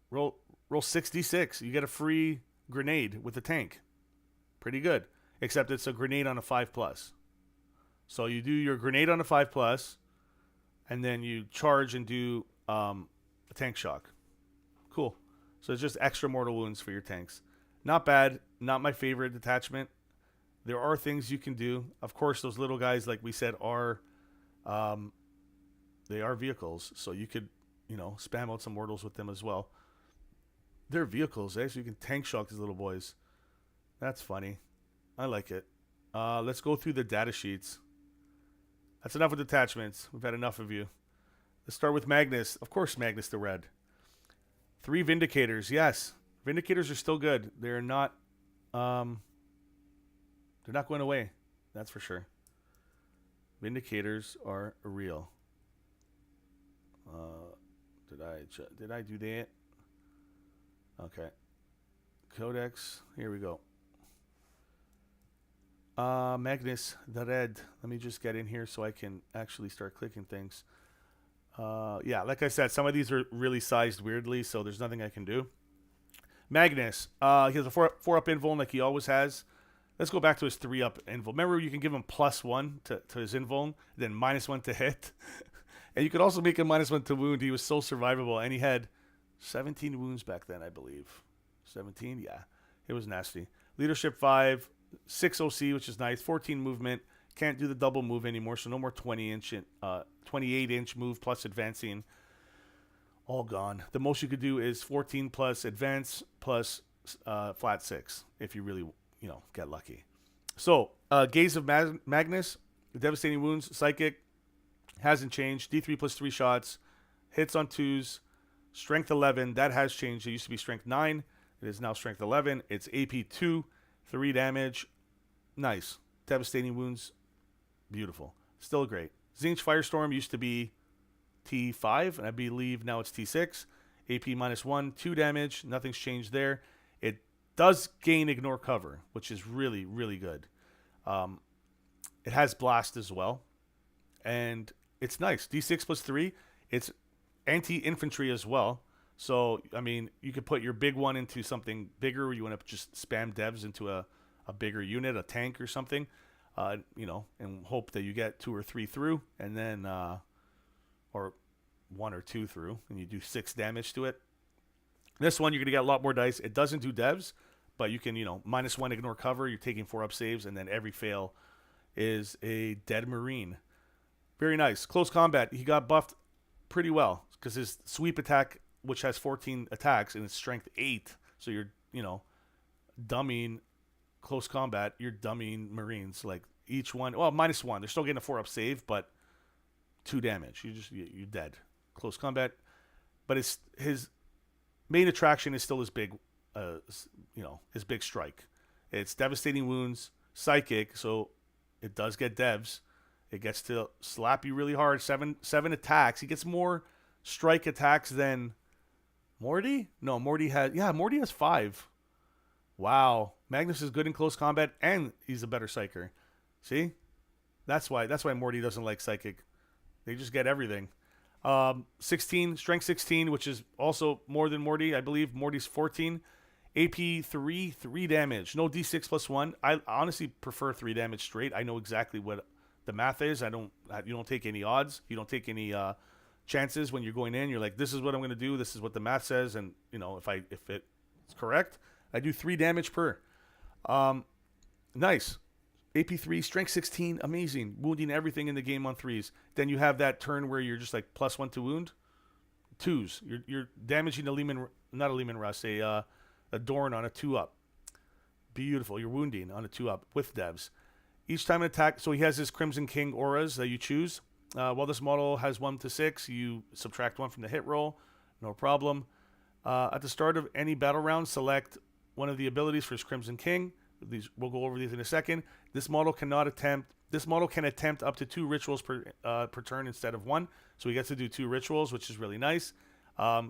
roll 6d6. You get a free grenade with the tank. Pretty good. Except it's a grenade on a 5+. So you do your grenade on a 5+, and then you charge and do a tank shock. Cool. So it's just extra mortal wounds for your tanks. Not bad. Not my favorite detachment. There are things you can do. Of course, those little guys, like we said, are they are vehicles. So you could, spam out some mortals with them as well. They're vehicles, eh? So you can tank shock these little boys. That's funny. I like it. Let's go through the data sheets. That's enough with detachments. We've had enough of you. Let's start with Magnus. Of course, Magnus the Red. 3 Vindicators. Yes. Vindicators are still good. They're not going away. That's for sure. Vindicators are real. Did I do that? Okay. Codex. Here we go. Magnus the Red. Let me just get in here so I can actually start clicking things. Yeah, like I said, some of these are really sized weirdly, so there's nothing I can do. Magnus. He has a 4-up invuln like he always has. Let's go back to his 3-up invuln. Remember, you can give him +1 to his invuln, then -1 to hit. And you could also make him -1 to wound. He was so survivable, and he had 17 wounds back then, I believe. 17? Yeah. It was nasty. Leadership 5. 6 OC, which is nice. 14 movement. Can't do the double move anymore, so no more 28-inch move plus advancing. All gone. The most you could do is 14 plus advance plus flat 6 if you really, get lucky. So, Gaze of Magnus, devastating wounds, psychic, hasn't changed. D3 plus 3 shots, hits on 2s, strength 11. That has changed. It used to be strength 9. It is now strength 11. It's AP 2. 3 damage. Nice. Devastating wounds. Beautiful. Still great. Tzeentch Firestorm used to be T5, and I believe now it's T6. AP -1, 2 damage. Nothing's changed there. It does gain Ignore Cover, which is really, really good. It has Blast as well. And it's nice. D6 plus 3. It's anti-infantry as well. So, I mean, you could put your big one into something bigger, or you want to just spam devs into a bigger unit, a tank or something, and hope that you get 2 or 3 through, and then, or 1 or 2 through, and you do 6 damage to it. This one, you're going to get a lot more dice. It doesn't do devs, but you can, -1 Ignore Cover. You're taking 4-up saves, and then every fail is a dead Marine. Very nice. Close combat. He got buffed pretty well, because his sweep attack, which has 14 attacks, and it's strength 8. So you're, dummying close combat. You're dummying Marines. Like, each one, well, -1. They're still getting a 4-up save, but 2 damage. You're dead. Close combat. But his main attraction is still his big, his big strike. It's devastating wounds, psychic, so it does get devs. It gets to slap you really hard. 7 attacks. He gets more strike attacks than Morty? No, Morty has 5. Wow. Magnus is good in close combat, and he's a better psyker. See? That's why Morty doesn't like psychic. They just get everything. 16, strength 16, which is also more than Morty, I believe. Morty's 14. AP 3 damage. No D6 plus 1. I honestly prefer 3 damage straight. I know exactly what the math is. You don't take any odds. You don't take any chances when you're going in. You're like, this is what I'm going to do. This is what the math says. And, you know, if it's correct, I do 3 damage per. Nice. AP 3, strength 16, amazing. Wounding everything in the game on 3s. Then you have that turn where you're just like +1 to wound. 2s. You're damaging not a Lehman Russ, a Dorn on a 2-up. Beautiful. You're wounding on a 2-up with devs. Each time an attack, so he has his Crimson King auras that you choose. While this model has 1 to 6, you subtract 1 from the hit roll. No problem. At the start of any battle round, select one of the abilities for his Crimson King. We'll go over these in a second. This model can attempt up to 2 rituals per turn instead of 1. So he gets to do 2 rituals, which is really nice.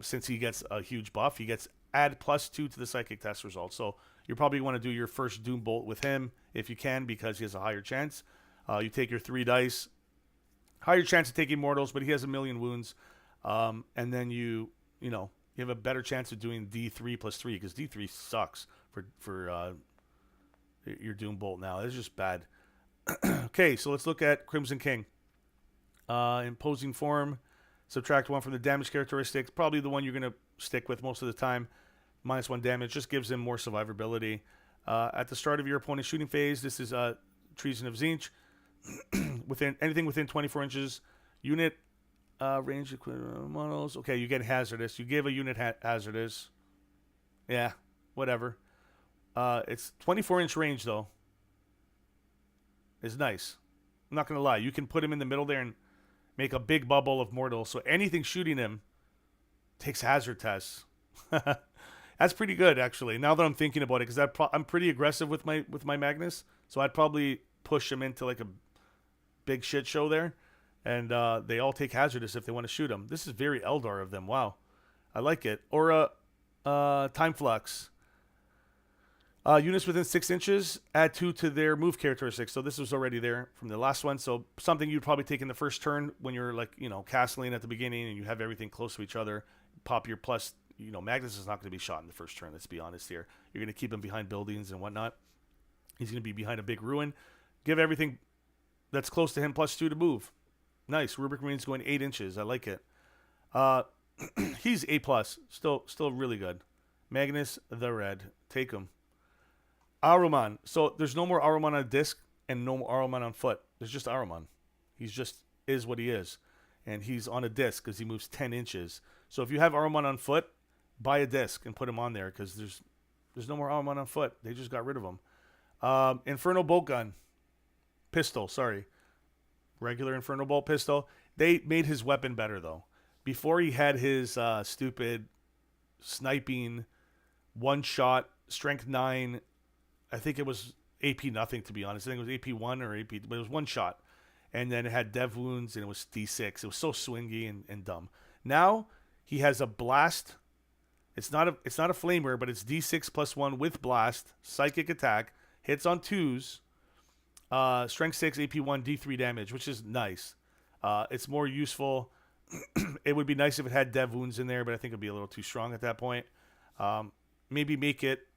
Since he gets a huge buff, he gets add +2 to the psychic test result. So you probably want to do your first Doom Bolt with him if you can, because he has a higher chance. You take your 3 dice, higher chance of taking mortals, but he has 1,000,000 wounds. And then you have a better chance of doing D3 + 3, because D3 sucks for your Doom Bolt now. It's just bad. Okay, so let's look at Crimson King. Imposing form, subtract 1 from the damage characteristics. Probably the one you're going to stick with most of the time. -1 damage just gives him more survivability. At the start of your opponent's shooting phase, this is Treason of Tzeentch. Anything within 24 inches, unit range equivalent models. Okay, you get hazardous. You give a unit hazardous. Yeah, whatever. It's 24-inch range, though. It's nice. I'm not going to lie. You can put him in the middle there and make a big bubble of mortals. So anything shooting him takes hazard tests. That's pretty good, actually, now that I'm thinking about it, because I'm pretty aggressive with my Magnus. So I'd probably push him into like a big shit show there. And they all take hazardous if they want to shoot him. This is very Eldar of them. Wow. I like it. Or Time Flux. Units within 6 inches, add 2 to their move characteristics. So this was already there from the last one. So something you'd probably take in the first turn when you're like, castling at the beginning and you have everything close to each other. Pop your plus, Magnus is not going to be shot in the first turn. Let's be honest here. You're going to keep him behind buildings and whatnot. He's going to be behind a big ruin. Give everything that's close to him +2 to move. Nice. Rubric Marines going 8 inches. I like it. He's A+. Still really good. Magnus the Red. Take him. Aroman. So there's no more Aroman on disc and no more Aroman on foot. There's just Aroman. He's just is what he is. And he's on a disc because he moves 10 inches. So if you have Aroman on foot, buy a disc and put him on there, because there's no more Aroman on foot. They just got rid of him. Infernal Bolt Gun. Pistol, sorry. Regular Infernal Bolt pistol. They made his weapon better, though. Before, he had his stupid sniping, one-shot, strength 9. I think it was AP nothing, to be honest. I think it was AP 1 or AP, but it was one shot. And then it had dev wounds, and it was D6. It was so swingy and dumb. Now he has a blast. It's not a flamer, but it's D6 + 1 with blast, psychic attack, hits on 2s, strength 6, AP 1, D3 damage, which is nice. It's more useful. It would be nice if it had dev wounds in there, but I think it'd be a little too strong at that point. Maybe make it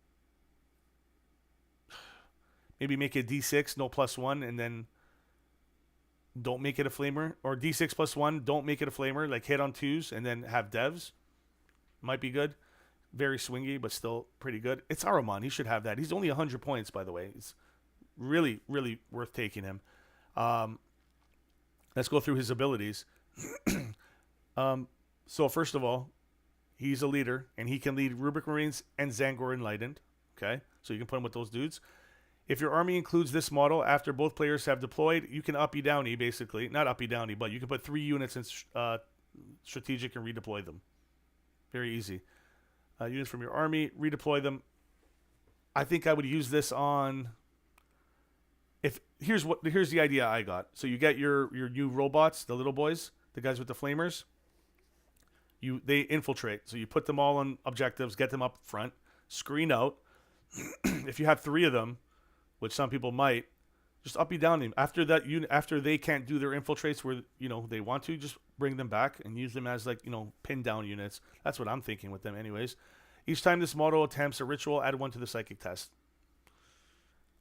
D6, no +1, and then don't make it a flamer. Or D6 + 1, don't make it a flamer. Like hit on 2s and then have devs. Might be good. Very swingy, but still pretty good. It's Aroman. He should have that. He's only 100 points, by the way. It's really, really worth taking him. Let's go through his abilities. So first of all, he's a leader, and he can lead Rubric Marines and Zangor Enlightened. Okay? So you can put him with those dudes. If your army includes this model, after both players have deployed, you can uppy downy, basically. Not uppy downy, but you can put 3 units in strategic and redeploy them. Very easy. Units from your army, redeploy them. I think I would use this on... Here's the idea I got. So you get your new robots, the little boys, the guys with the flamers. They infiltrate. So you put them all on objectives, get them up front, screen out. if you have 3 of them, which some people might, just up you down them. After that, after they can't do their infiltrates where they want to, just bring them back and use them as like pin down units. That's what I'm thinking with them, anyways. Each time this model attempts a ritual, add 1 to the psychic test.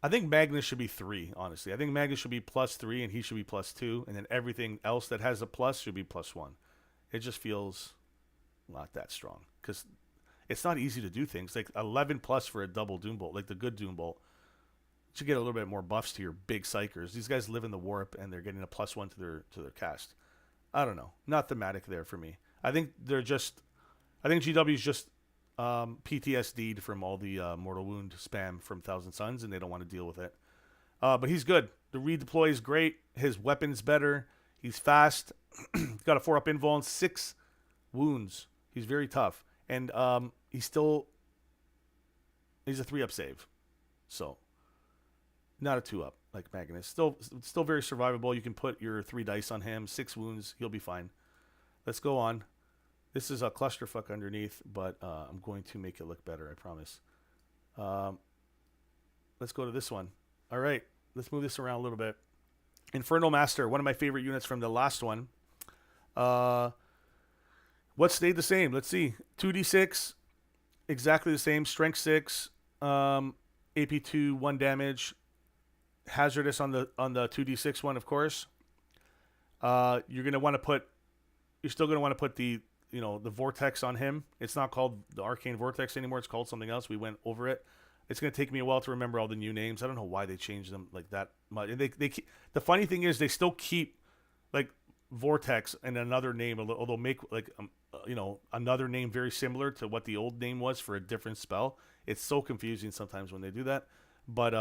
I think Magnus should be 3, honestly. I think Magnus should be +3 and he should be +2, and then everything else that has a plus should be +1. It just feels not that strong because it's not easy to do things. Like 11 plus for a double Doom Bolt, like the good Doom Bolt. You should get a little bit more buffs to your big psychers. These guys live in the warp and they're getting a +1 to their cast. I don't know. Not thematic there for me. I think GW's just PTSD'd from all the Mortal Wound spam from Thousand Suns, and they don't want to deal with it. But he's good. The redeploy is great. His weapon's better. He's fast. Got a 4-up invuln, 6 wounds. He's very tough. And he's a 3-up save. So, not a 2-up like Magnus. Still very survivable. You can put your 3 dice on him. 6 wounds. He'll be fine. Let's go on. This is a clusterfuck underneath, but I'm going to make it look better, I promise. Let's go to this one. All right, let's move this around a little bit. Infernal Master, one of my favorite units from the last one. What stayed the same? Let's see. 2d6, exactly the same. Strength 6, AP2, 1 damage. Hazardous on the 2d6 one, of course. You're still going to want to put the vortex on him. It's not called the Arcane Vortex anymore. It's called something else. We went over it. It's going to take me a while to remember all the new names. I don't know why they changed them like that much. And the funny thing is they still keep like Vortex and another name, although make like another name very similar to what the old name was for a different spell. It's so confusing sometimes when they do that. But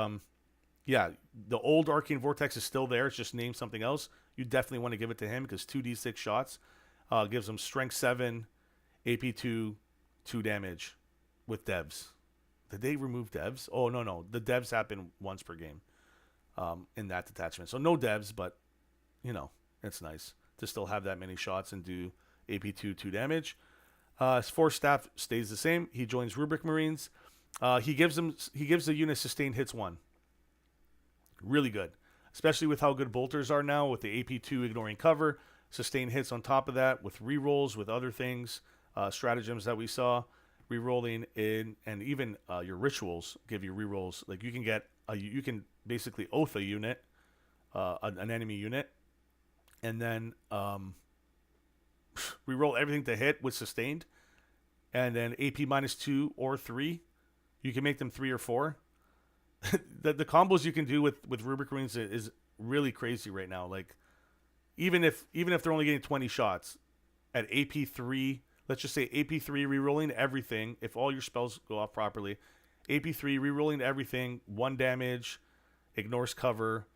yeah, the old Arcane Vortex is still there. It's just named something else. You definitely want to give it to him because 2d6 shots gives him Strength 7, AP2, 2 damage with devs. Did they remove devs? Oh, no. The devs happen once per game in that detachment. So no devs, but, it's nice to still have that many shots and do AP2, 2 damage. His force staff stays the same. He joins Rubric Marines. He gives the unit sustained hits 1. Really good. Especially with how good bolters are now with the AP2 ignoring cover. Sustained hits on top of that with rerolls, with other things, stratagems that we saw. Rerolling in, and even your rituals give you rerolls. Like you can basically oath a unit, an enemy unit, and then reroll everything to hit with sustained, and then AP -2 or 3. You can make them 3 or 4. the combos you can do with Rubric Marines is really crazy right now. Like even if they're only getting 20 shots at AP3. Let's just say AP3 rerolling everything. If all your spells go off properly, AP3 rerolling everything, 1 damage, ignores cover.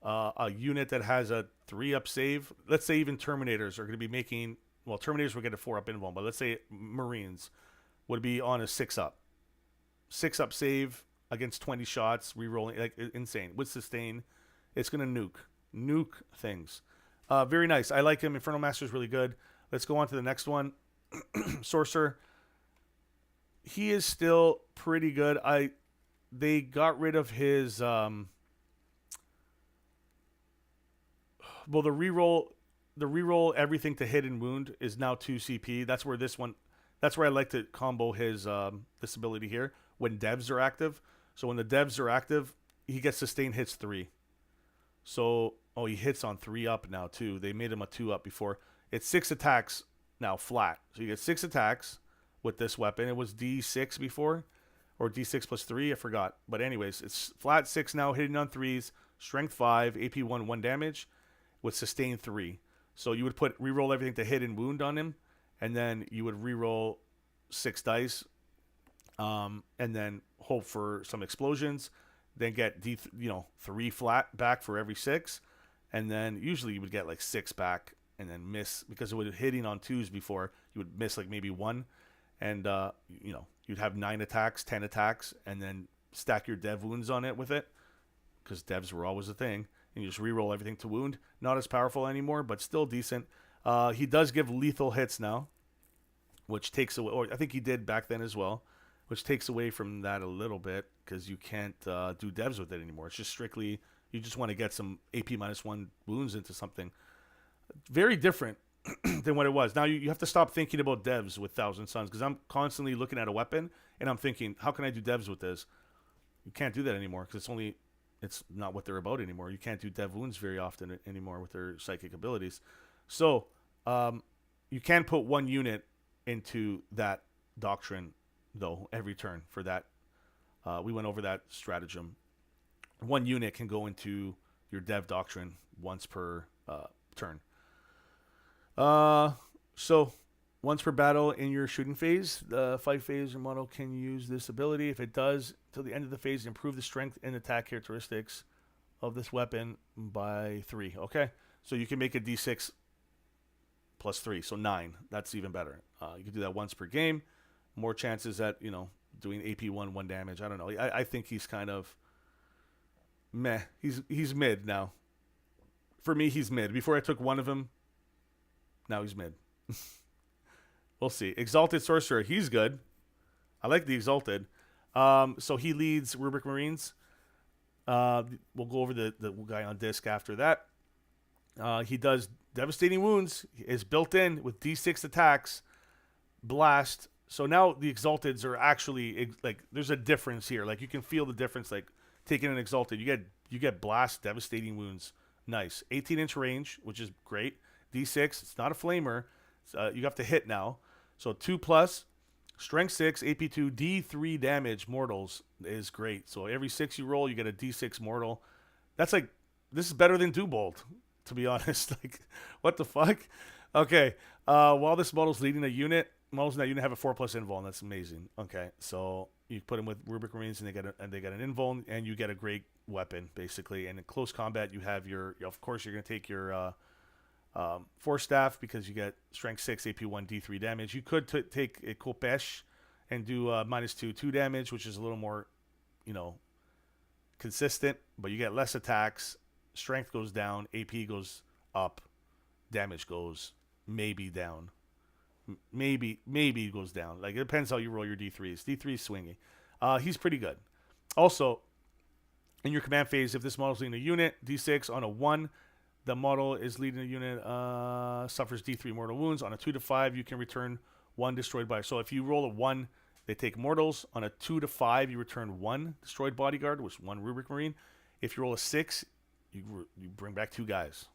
A unit that has a 3-up save. Let's say even Terminators are going to be making. Well, Terminators will get a 4-up invuln, but let's say Marines would be on a 6-up. 6-up save against 20 shots, rerolling, like insane. With sustain, it's going to nuke things. Very nice. I like him. Infernal Master is really good. Let's go on to the next one. Sorcerer, he is still pretty good. They got rid of his the reroll everything to hit and wound is now 2 CP. That's where I like to combo his this ability here when devs are active. So when the devs are active, he gets sustained hits 3. So he hits on 3-up now too. They made him a 2-up before. It's 6 attacks now flat. So you get 6 attacks with this weapon. It was D6 before, or D6 plus 3, I forgot. But anyways, it's flat 6 now, hitting on 3s, strength 5, AP1, 1 damage, with sustain 3. So you would reroll everything to hit and wound on him, and then you would reroll 6 dice, and then hope for some explosions, then get 3 flat back for every 6, and then usually you would get like 6 back, and then miss, because it was hitting on 2s before, you would miss like maybe 1, and you'd have 9 attacks, 10 attacks, and then stack your dev wounds on it with it, because devs were always a thing, and you just reroll everything to wound. Not as powerful anymore, but still decent. He does give lethal hits now, which takes away, or I think he did back then as well, which takes away from that a little bit because you can't do devs with it anymore. It's just strictly you just want to get some AP -1 wounds into something. Very different than what it was. Now you have to stop thinking about devs with Thousand Suns because I'm constantly looking at a weapon and I'm thinking, how can I do devs with this? You can't do that anymore because it's not what they're about anymore. You can't do dev wounds very often anymore with their psychic abilities. So you can put one unit into that doctrine though every turn for that. We went over that stratagem. One unit can go into your dev doctrine once per turn. So once per battle in your shooting phase, the fight phase, your model can use this ability. If it does, till the end of the phase, improve the strength and attack characteristics of this weapon by 3. Okay, so you can make a D6 plus 3, so 9. That's even better. You can do that once per game. More chances at doing AP 1 damage. I don't know. I think he's kind of meh. He's mid now. For me, he's mid. Before I took one of him, now he's mid. We'll see. Exalted Sorcerer, he's good. I like the Exalted. So he leads Rubric Marines. We'll go over the guy on disc after that. He does Devastating Wounds. Is built in with D6 attacks. Blast. So now the Exalteds are actually, like, there's a difference here. Like, you can feel the difference. Like, taking an Exalted, you get Blast, Devastating Wounds. Nice. 18-inch range, which is great. D6, it's not a flamer. You have to hit now. So 2+, strength 6, AP2, D3 damage, mortals is great. So every 6 you roll, you get a D6 mortal. That's like, this is better than Dubolt, to be honest. Like, what the fuck? Okay. While this model's leading a unit, models in that unit have a 4+ invul, and that's amazing. Okay, so you put them with Rubric Marines, and they get an invul, and you get a great weapon, basically. And in close combat, you have of course, you're going to take your Force Staff because you get Strength 6, AP 1, D3 damage. You could take a Kopesh and do -2 damage, which is a little more, consistent, but you get less attacks. Strength goes down, AP goes up, damage goes maybe down. Maybe it goes down. Like, it depends how you roll your D3s. D3 is swingy. He's pretty good. Also, in your command phase, if this model is leading a unit, D6 on a 1, the model is leading a unit, suffers D3 mortal wounds. On a 2 to 5, you can return 1 destroyed body. So if you roll a 1, they take mortals. On a 2 to 5, you return 1 destroyed bodyguard, which is 1 Rubric Marine. If you roll a 6, you bring back 2 guys.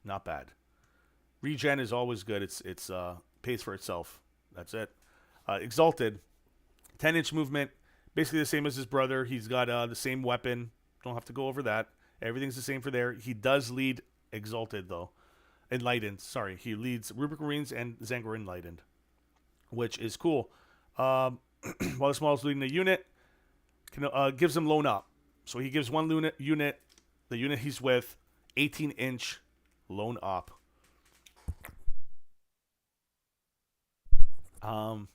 Not bad. Regen is always good. It's pays for itself. That's it. Exalted, 10-inch movement, basically the same as his brother. He's got the same weapon. Don't have to go over that. Everything's the same for there. He does lead Exalted, though. Enlightened, sorry. He leads Rubric Marines and Zangor Enlightened, which is cool. While this model's leading a unit, gives him Lone Up. So he gives one unit, the unit he's with, 18-inch Lone Up. Lone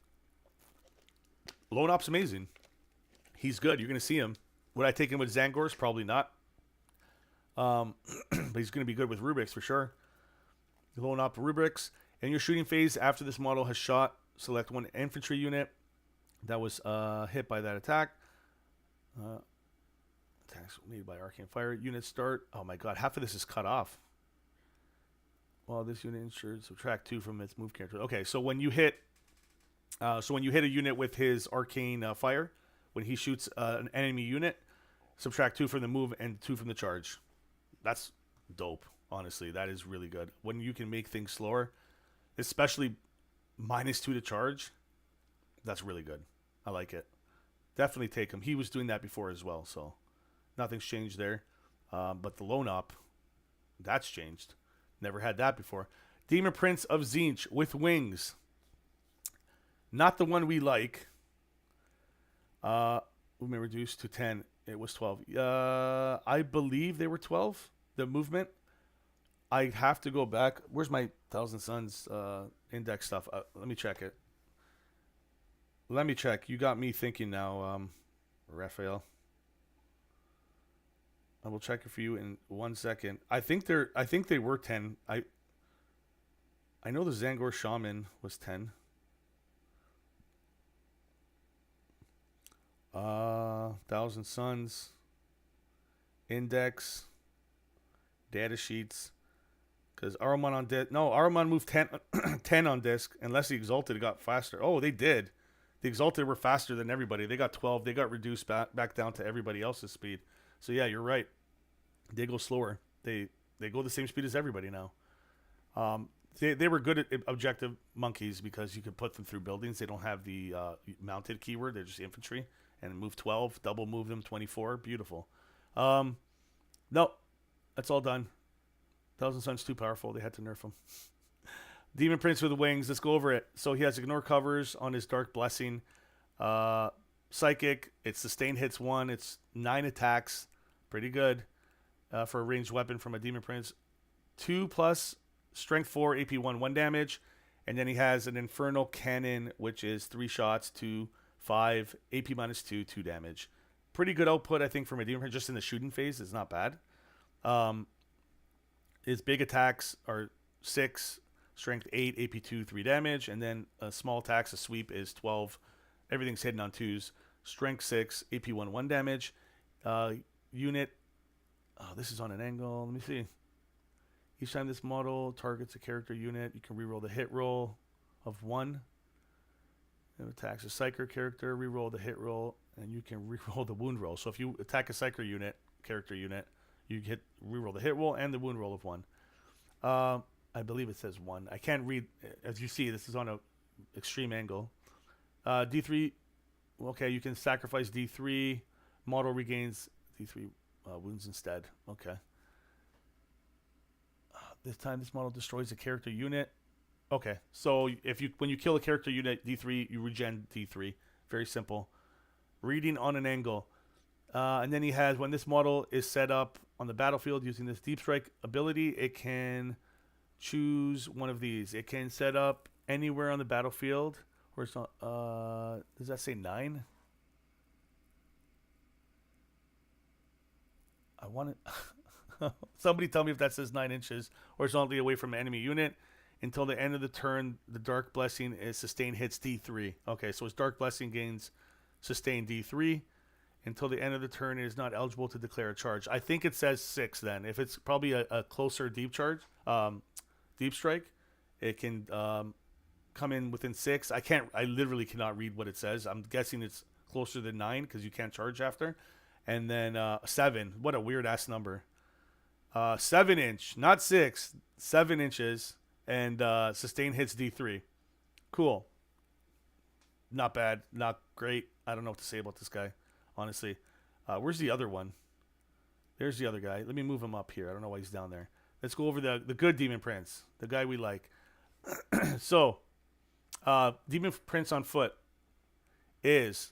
Op's amazing. He's good. You're going to see him. Would I take him with Zangors? Probably not. But he's going to be good with Rubrics for sure. Lone Op Rubrics. In your shooting phase, after this model has shot, select one infantry unit that was hit by that attack. Attacks made by arcane fire. Unit start. Oh my god, half of this is cut off. Well, this unit ensures subtract 2 from its move character. Okay, so when you hit a unit with his arcane fire, when he shoots an enemy unit, subtract 2 from the move and 2 from the charge. That's dope, honestly. That is really good. When you can make things slower, especially -2 to charge, that's really good. I like it. Definitely take him. He was doing that before as well, so nothing's changed there. But the Lone Op, that's changed. Never had that before. Demon Prince of Tzeentch with wings. Not the one we like. We may reduce to 10. It was 12. I believe they were 12. The movement. I have to go back. Where's my Thousand Suns index stuff? Let me check it. Let me check. You got me thinking now, Raphael. I will check it for you in 1 second. I think they were 10. I know the Zangor Shaman was 10. Thousand Suns, Index, data sheets. Because Aroman on disc. No, Aroman moved 10, 10 on disc. Unless the Exalted got faster. Oh, they did. The Exalted were faster than everybody. They got 12. They got reduced back down to everybody else's speed. So yeah, you're right. They go slower. They go the same speed as everybody now. They were good at objective monkeys because you could put them through buildings. They don't have the mounted keyword. They're just infantry. And move 12. Double move them 24. Beautiful. No. That's all done. Thousand Sun's too powerful. They had to nerf him. Demon Prince with the wings. Let's go over it. So he has ignore covers on his Dark Blessing. Psychic. It's sustain hits 1. It's 9 attacks. Pretty good for a ranged weapon from a Demon Prince. 2 plus strength 4, AP 1 damage. And then he has an Infernal Cannon, which is 3 shots, 2, 5, AP minus 2, 2 damage. Pretty good output, I think, from a Demon Prince just in the shooting phase. It's not bad. His big attacks are 6, strength 8, AP 2, 3 damage. And then small attacks, a sweep is 12. Everything's hidden on 2s. Strength 6, AP 1 damage. Unit, this is on an angle. Let me see. Each time this model targets a character unit, you can reroll the hit roll of 1. It attacks a Psyker character, reroll the hit roll, and you can reroll the wound roll. So if you attack a Psyker unit, character unit, you hit reroll the hit roll and the wound roll of 1. I believe it says 1. I can't read. As you see, this is on a extreme angle. D3. Okay, you can sacrifice D3. Model regains D3 wounds instead. Okay. This time, this model destroys a character unit. Okay, so when you kill a character unit D3, you regen D3. Very simple. Reading on an angle. And then he has, when this model is set up on the battlefield using this Deep Strike ability, it can choose one of these. It can set up anywhere on the battlefield. Or it's not, does that say 9? I want it. Somebody tell me if that says 9 inches horizontally away from an enemy unit. Until the end of the turn, the Dark Blessing is sustain hits D3. Okay, so his Dark Blessing gains sustain D3. Until the end of the turn, it is not eligible to declare a charge. I think it says 6 then. If it's probably a closer deep charge, deep strike, it can come in within 6. I literally cannot read what it says. I'm guessing it's closer than 9 because you can't charge after. And then 7. What a weird ass number. 7 inch, not 6. 7 inches. And sustain hits D3. Cool. Not bad. Not great. I don't know what to say about this guy, honestly. Where's the other one? There's the other guy. Let me move him up here. I don't know why he's down there. Let's go over the good Demon Prince. The guy we like. So, Demon Prince on foot is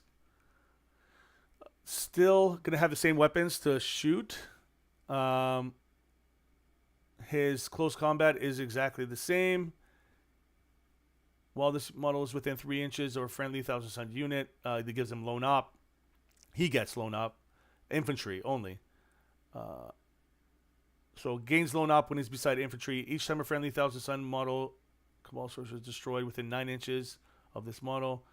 still going to have the same weapons to shoot. His close combat is exactly the same. While this model is within 3 inches of a friendly Thousand Sun unit, that gives him lone op. He gets lone op. Infantry only. So gains lone op when he's beside infantry. Each time a friendly Thousand Sun model Cabal Sorcerer is destroyed within 9 inches of this model,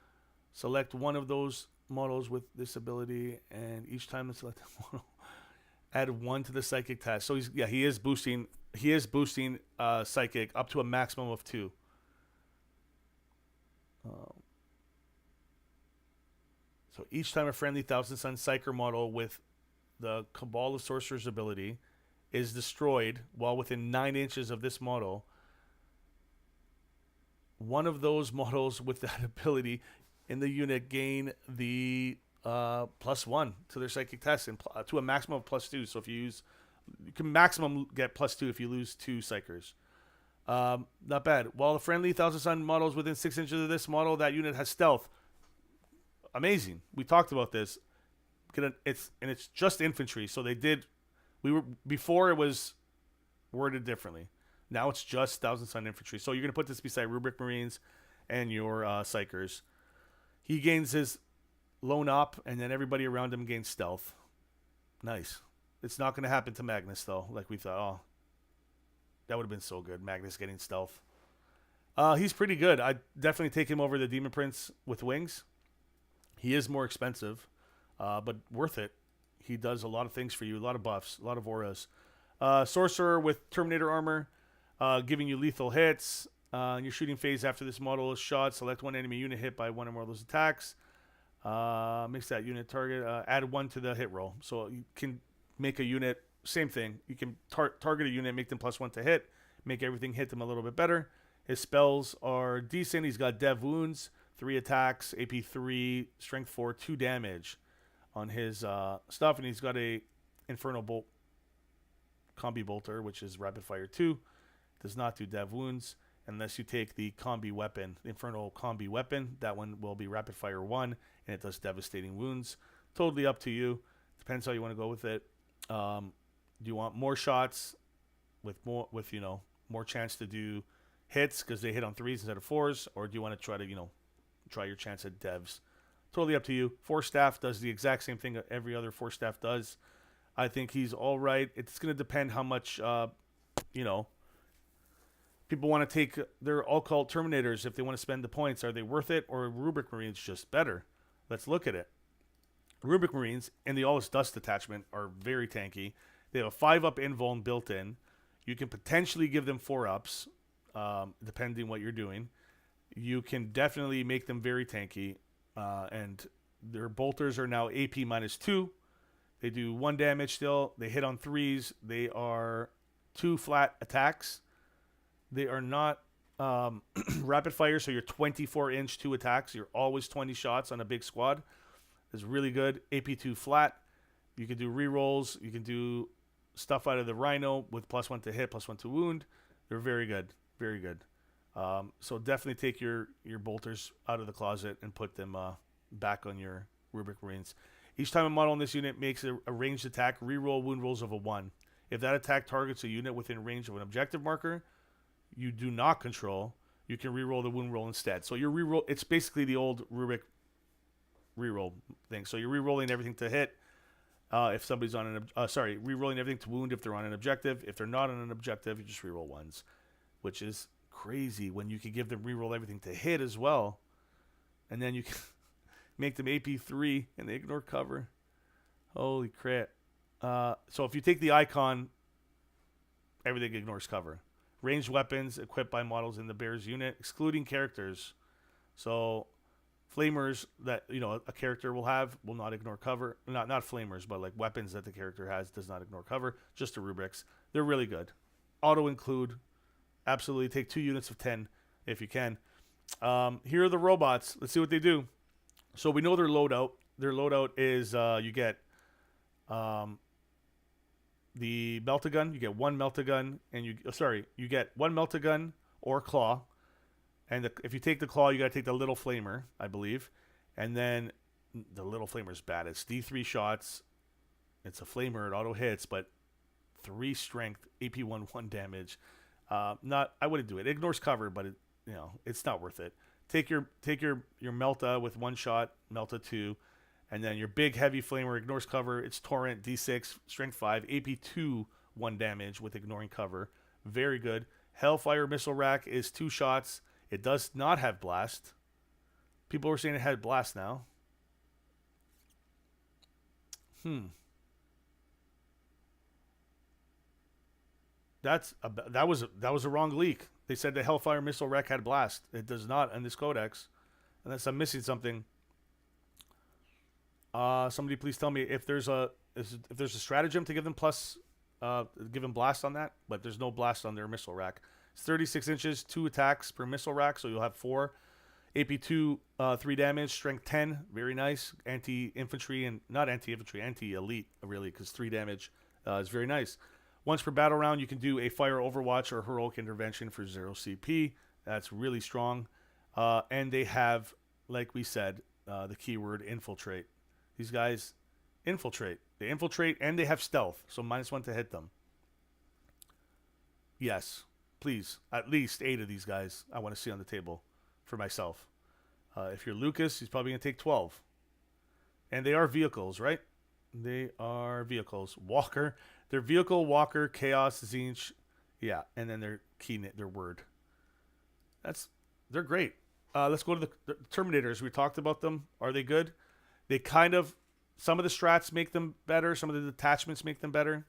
select one of those models with this ability, and each time the selected model, add 1 to the psychic test. So he is boosting psychic up to a maximum of 2. So each time a friendly Thousand Sun Psyker model with the Cabal of Sorcerer's ability is destroyed while within 9 inches of this model, one of those models with that ability in the unit gain the +1 to their psychic test and to a maximum of +2. So if you can maximum get +2 if you lose 2 psychers. Not bad. While the friendly Thousand Sun model is within 6 inches of this model, that unit has stealth. Amazing. We talked about this. It's just infantry. So before it was worded differently. Now it's just Thousand Sun infantry. So you're gonna put this beside Rubric Marines and your psychers. He gains his lone op, and then everybody around him gains stealth. Nice. It's not going to happen to Magnus, though, like we thought. Oh, that would have been so good, Magnus getting stealth. He's pretty good. I'd definitely take him over the Demon Prince with wings. He is more expensive. but worth it. He does a lot of things for you, a lot of buffs, a lot of auras. Sorcerer with Terminator armor, giving you lethal hits. In your shooting phase after this model is shot, select one enemy unit hit by one or more of those attacks. Makes that unit target. Add 1 to the hit roll. So you can make a unit, same thing. You can target a unit, make them +1 to hit, make everything hit them a little bit better. His spells are decent. He's got Dev Wounds, 3 attacks, AP 3, Strength 4, 2 damage on his stuff. And he's got a Infernal Bolt Combi Bolter, which is Rapid Fire 2. Does not do Dev Wounds. Unless you take the combi weapon, the Infernal Combi Weapon. That one will be Rapid Fire 1, and it does Devastating Wounds. Totally up to you. Depends how you want to go with it. Do you want more shots with more chance to do hits because they hit on 3s instead of 4s, or do you want to try to try your chance at devs? Totally up to you. 4-staff does the exact same thing that every other 4-staff does. I think he's all right. It's going to depend how much people want to take their occult Terminators. If they want to spend the points, are they worth it, or Rubric Marines just better? Let's look at it. Rubric Marines and the All Dust Detachment are very tanky. They have a 5-up invuln built in. You can potentially give them 4-ups, depending what you're doing. You can definitely make them very tanky. And their bolters are now AP -2. They do 1 damage still. They hit on 3s. They are 2 flat attacks. They are not rapid fire, so you're 24-inch 2 attacks. You're always 20 shots on a big squad. It's really good. AP2 flat. You can do rerolls. You can do stuff out of the Rhino with +1 to hit, +1 to wound. They're very good. Very good. So definitely take your bolters out of the closet and put them back on your Rubric Marines. Each time a model in this unit makes a ranged attack, reroll wound rolls of a 1. If that attack targets a unit within range of an objective marker you do not control, you can reroll the wound roll instead. So your reroll, it's basically the old Rubric reroll thing. So you're rerolling everything to hit if somebody's on an rerolling everything to wound if they're on an objective. If they're not on an objective, you just reroll 1s, which is crazy when you can give them reroll everything to hit as well, and then you can make them AP3 and they ignore cover. Holy crap! So if you take the icon, everything ignores cover. Ranged weapons equipped by models in the Bears unit, excluding characters. So flamers that a character will have will not ignore cover. Not flamers, but like weapons that the character has does not ignore cover. Just the rubrics. They're really good. Auto include. Absolutely take 2 units of 10 if you can. Here are the robots. Let's see what they do. So we know their loadout. Their loadout is you get the Meltagun. You get 1 Meltagun, and you get 1 Meltagun or Claw. And if you take the Claw, you got to take the Little Flamer, I believe. And then the Little Flamer's bad. It's D3 shots. It's a Flamer. It auto hits, but 3 strength, AP 1 damage. I wouldn't do it. It ignores cover, but it's not worth it. Take your Melta with 1 shot, Melta 2, and then your big heavy flamer ignores cover. It's Torrent D6, strength 5, AP 2, 1 damage with ignoring cover. Very good. Hellfire Missile Rack is 2 shots. It does not have blast. People were saying it had blast now. That was a wrong leak. They said the Hellfire Missile Rack had blast. It does not in this codex, unless I'm missing something. Somebody please tell me if there's a stratagem to give them give them blast on that, but there's no blast on their missile rack. It's 36 inches, 2 attacks per missile rack, so you'll have 4. AP2, 3 damage, strength 10, very nice. Anti-infantry and not anti-infantry, anti-elite really, because 3 damage is very nice. Once per battle round, you can do a Fire Overwatch or Heroic Intervention for 0 CP. That's really strong. And they have, like we said, the keyword Infiltrate. These guys infiltrate. They infiltrate and they have stealth, so -1 to hit them. Yes, please. At least 8 of these guys I want to see on the table for myself. If you're Lucas, he's probably going to take 12. And they are vehicles, right? They are vehicles. Walker. Their vehicle, Walker, Chaos, Zinch. Yeah, and then their their word. They're great. Let's go to the Terminators. We talked about them. Are they good? They kind of some of the strats make them better, some of the detachments make them better,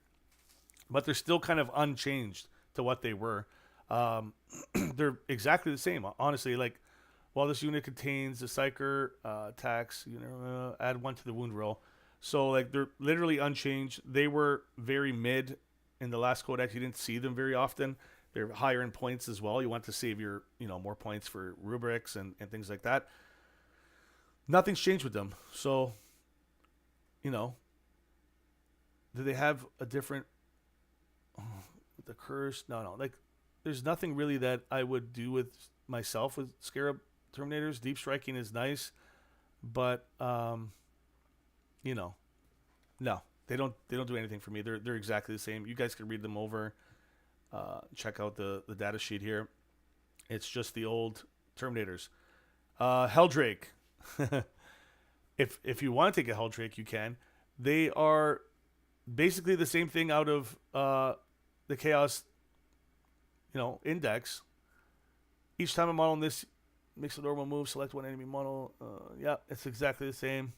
but they're still kind of unchanged to what they were. They're exactly the same, honestly. Like, while this unit contains the psyker attacks, add 1 to the wound roll. So like they're literally unchanged. They were very mid in the last codex. You didn't see them very often. They're higher in points as well. You want to save your, more points for rubrics and things like that. Nothing's changed with them. So, do they have a different the curse? No. Like, there's nothing really that I would do with myself with Scarab Terminators. Deep striking is nice, but no, they don't do anything for me. They're exactly the same. You guys can read them over. Check out the data sheet here. It's just the old Terminators. Helldrake. If you want to take a Helldrake, you can. They are basically the same thing out of the Chaos, index. Each time a model in this makes a normal move, select one enemy model. Yeah, it's exactly the same.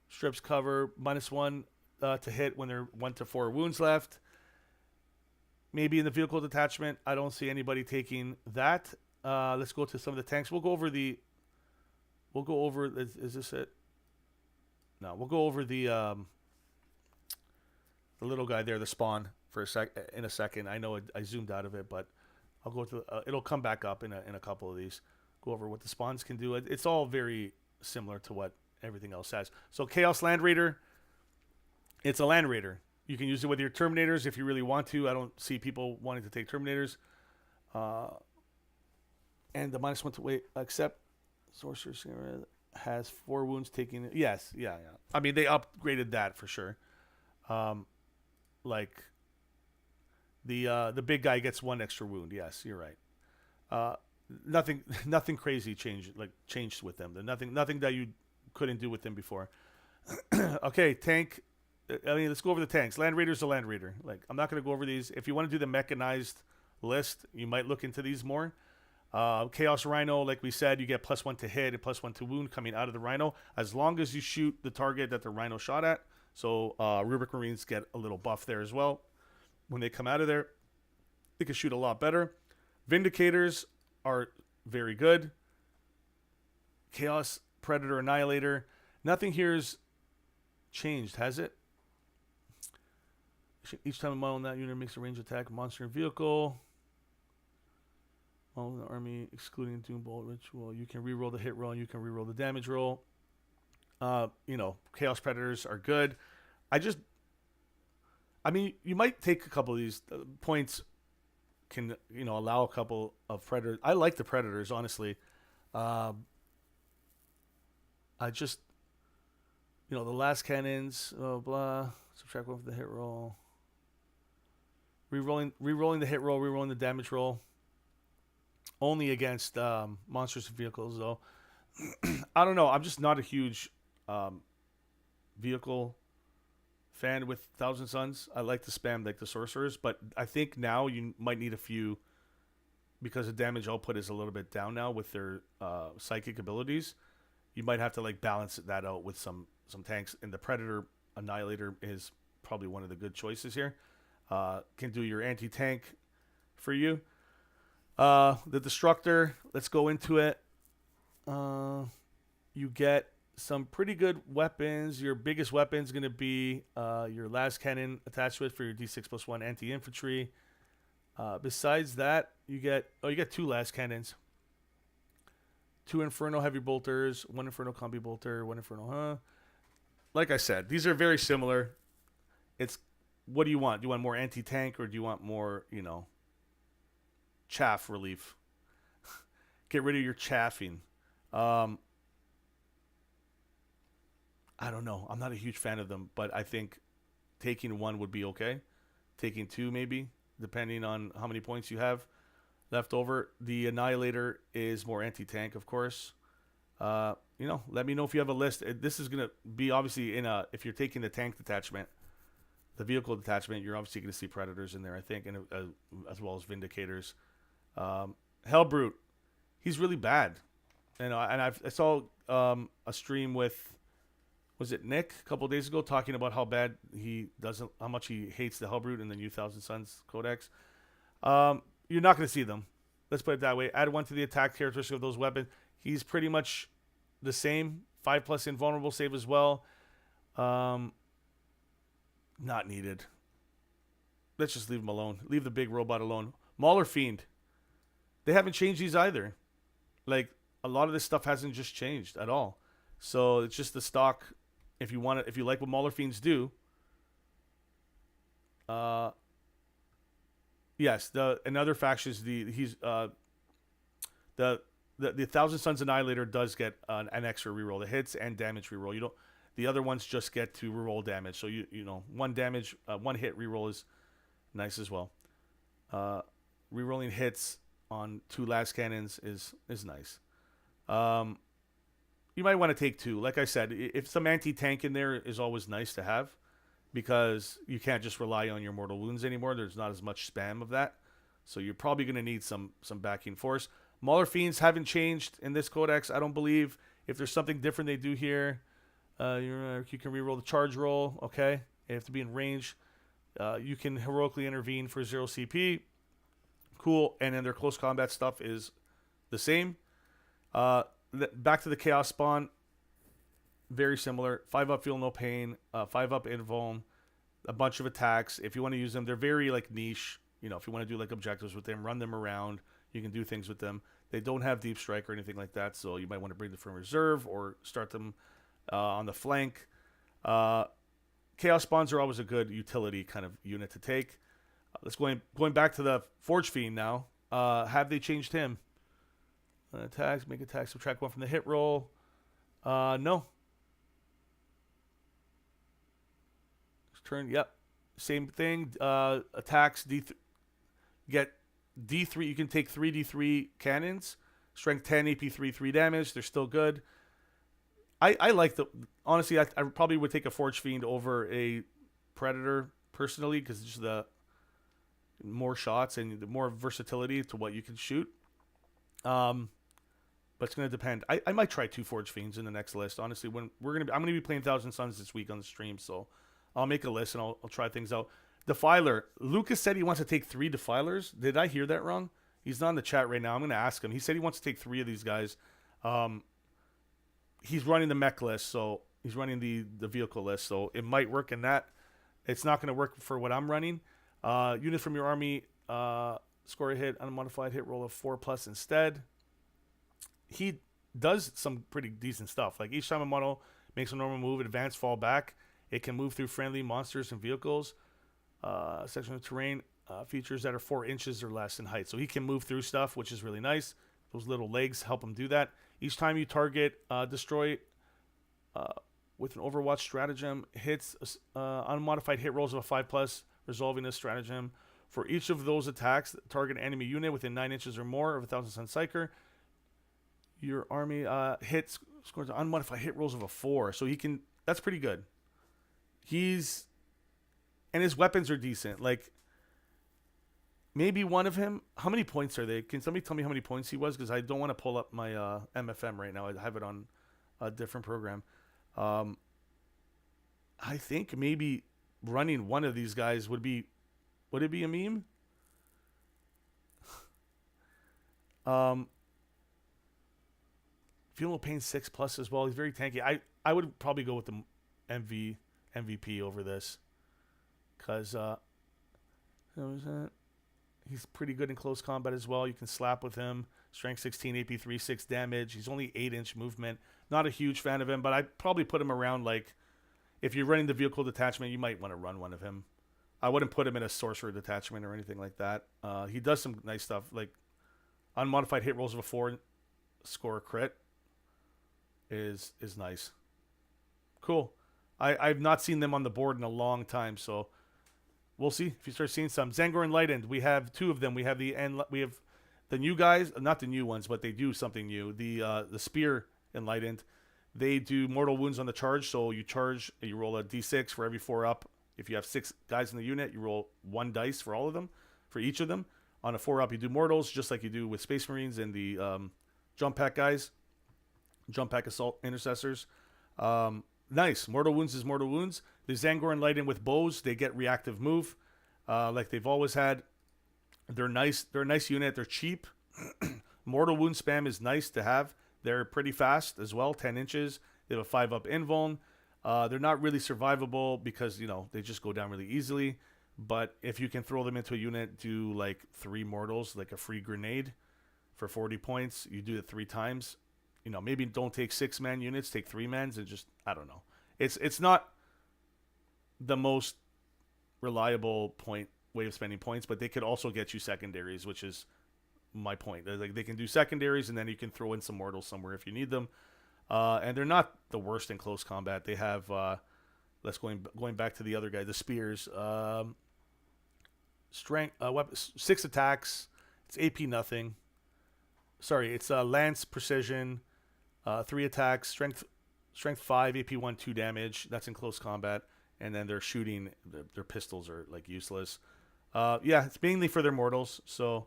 Strips cover, -1 to hit when there are 1 to 4 wounds left. Maybe in the vehicle detachment, I don't see anybody taking that. Let's go to some of the tanks. We'll go over. Is this it? No, we'll go over the little guy there, the spawn, in a second. I know I zoomed out of it, but I'll go to. It'll come back up in a couple of these. Go over what the spawns can do. It's all very similar to what everything else has. So Chaos Land Raider, it's a Land Raider. You can use it with your Terminators if you really want to. I don't see people wanting to take Terminators. And the -1 to wait, except Sorcerer has 4 wounds taking. Yes, yeah. I mean, they upgraded that for sure. Like the big guy gets 1 extra wound. Yes, you're right. Nothing crazy changed with them. Nothing that you couldn't do with them before. Okay, tank. I mean, let's go over the tanks. Land Raider's a Land Raider. Like, I'm not going to go over these. If you want to do the mechanized list, you might look into these more. Chaos Rhino, like we said, you get +1 to hit and +1 to wound coming out of the Rhino, as long as you shoot the target that the Rhino shot at. So Rubric Marines get a little buff there as well. When they come out of there, they can shoot a lot better. Vindicators are very good. Chaos Predator Annihilator. Nothing here is changed, has it? Each time a model in that unit makes a range attack, monster and vehicle. All in the army, excluding Doom Bolt Ritual. You can reroll the hit roll and you can reroll the damage roll. Chaos Predators are good. You might take a couple of these points. Can allow a couple of Predators. I like the Predators, honestly. The last cannons, blah. Subtract 1 from the hit roll. Rerolling the hit roll, rerolling the damage roll. Only against monsters and vehicles, though. I don't know. I'm just not a huge vehicle fan with Thousand Suns. I like to spam like the sorcerers, but I think now you might need a few because the damage output is a little bit down now with their psychic abilities. You might have to balance that out with some tanks, and the Predator Annihilator is probably one of the good choices here. Can do your anti-tank for you. The Destructor, let's go into it. You get some pretty good weapons. Your biggest weapon is going to be your Las Cannon attached to it for your D6+1 anti-infantry. Besides that, you get 2 Las Cannons. 2 Inferno Heavy Bolters, 1 Inferno Combi Bolter, 1 Inferno, Like I said, these are very similar. It's, what do you want? Do you want more anti-tank or do you want more, chaff relief? Get rid of your chaffing. I don't know. I'm not a huge fan of them, but I think taking 1 would be okay. Taking 2 maybe, depending on how many points you have left over. The Annihilator is more anti-tank, of course. Let me know if you have a list. This is going to be obviously if you're taking the tank detachment, the vehicle detachment, you're obviously going to see Predators in there, I think, and as well as Vindicators. Hellbrute, he's really bad. And I saw a stream with was it Nick a couple days ago talking about how much he hates the Hellbrute in the new Thousand Suns Codex. You're not going to see them. Let's put it that way. Add 1 to the attack characteristic of those weapons. He's pretty much the same. 5+ invulnerable save as well. Not needed. Let's just leave him alone. Leave the big robot alone. Mauler Fiend. They haven't changed these either. Like, a lot of this stuff hasn't just changed at all. So it's just the stock. If you want it, if you like what Mauler Fiends do, yes, another factions the Thousand Suns Annihilator does get an extra reroll. The hits and damage reroll. You don't. The other ones just get to reroll damage. So you know, one hit reroll is nice as well. Rerolling hits on 2 last cannons is nice. You might want to take 2. Like I said, if some anti-tank in there is always nice to have, because you can't just rely on your mortal wounds anymore. There's not as much spam of that. So you're probably going to need some backing force. Mauler Fiends haven't changed in this codex, I don't believe. If there's something different they do here, you can reroll the charge roll, okay? You have to be in range. You can heroically intervene for 0 CP. Cool. And then their close combat stuff is the same. Back to the Chaos Spawn. Very similar. 5-up Feel No Pain. 5-up Invuln. A bunch of attacks. If you want to use them, they're very like niche. You know, if you want to do like objectives with them, run them around. You can do things with them. They don't have Deep Strike or anything like that, so you might want to bring them from reserve or start them on the flank. Chaos Spawns are always a good utility kind of unit to take. Let's going back to the Forge Fiend now. Have they changed him? Attacks, make attacks, subtract 1 from the hit roll. No. Turn, yep. Same thing. Attacks, get D3. You can take 3 D3 cannons. Strength 10, AP 3 damage. They're still good. I like honestly, I probably would take a Forge Fiend over a Predator personally, because it's just the more shots and the more versatility to what you can shoot. But it's going to depend. I might try 2 Forge Fiends in the next list. Honestly, when I'm going to be playing Thousand Suns this week on the stream, so I'll make a list and I'll try things out. Defiler. Lucas said he wants to take 3 Defilers. Did I hear that wrong? He's not in the chat right now. I'm going to ask him. He said he wants to take 3 of these guys. He's running the mech list, so he's running the vehicle list, so it might work in that. It's not going to work for what I'm running. Unit from your army, score a hit, unmodified hit roll of 4+ instead. He does some pretty decent stuff. Like each time a model makes a normal move, advance, fall back, it can move through friendly monsters and vehicles. Section of terrain features that are 4 inches or less in height. So he can move through stuff, which is really nice. Those little legs help him do that. Each time you target, destroy with an Overwatch stratagem, hits unmodified hit rolls of a 5+, resolving this stratagem. For each of those attacks, target an enemy unit within 9 inches or more of a Thousand Sun Psyker. Your army hits scores unmodified hit rolls of a 4. So he can. That's pretty good. And his weapons are decent. Like, maybe one of him. How many points are they? Can somebody tell me how many points he was? Because I don't want to pull up my MFM right now. I have it on a different program. I think maybe running one of these guys would it be a meme? Feel No Pain 6+ as well. He's very tanky. I would probably go with the MVP over this. Because he's pretty good in close combat as well. You can slap with him. Strength 16, AP 3, 6 damage. He's only 8-inch movement. Not a huge fan of him, but I'd probably put him around, like, if you're running the vehicle detachment, you might want to run one of him. I wouldn't put him in a sorcerer detachment or anything like that. He does some nice stuff, like unmodified hit rolls of a 4, score a crit is nice. Cool. I've not seen them on the board in a long time, so we'll see if you start seeing some. Zangor Enlightened, we have 2 of them. We have the new guys, not the new ones, but they do something new. The Spear Enlightened, they do mortal wounds on the charge. So you charge, you roll a d6 for every 4 up. If you have 6 guys in the unit, you roll 1 dice for all of them, for each of them. On a 4 up, you do mortals, just like you do with Space Marines and the jump pack guys, jump pack assault intercessors. nice. Mortal Wounds is Mortal Wounds. The Zangor Enlightened with bows, they get reactive move, like they've always had. They're nice. They're a nice unit. They're cheap. Mortal Wound spam is nice to have. They're pretty fast as well, 10 inches. They have a 5-up invuln. They're not really survivable because, they just go down really easily. But if you can throw them into a unit, do like 3 mortals, like a free grenade for 40 points. You do it 3 times. Maybe don't take 6-man units, take 3-mans and just, I don't know. It's not the most reliable way of spending points, but they could also get you secondaries, which is my point. Like they can do secondaries, and then you can throw in some mortals somewhere if you need them. And they're not the worst in close combat. They have going back to the other guy, the spears. Strength, weapon, 6 attacks. It's AP nothing. Sorry, it's lance precision, 3 attacks, strength 5, AP 1, 2 damage. That's in close combat. And then they're shooting. Their pistols are like useless. It's mainly for their mortals. So,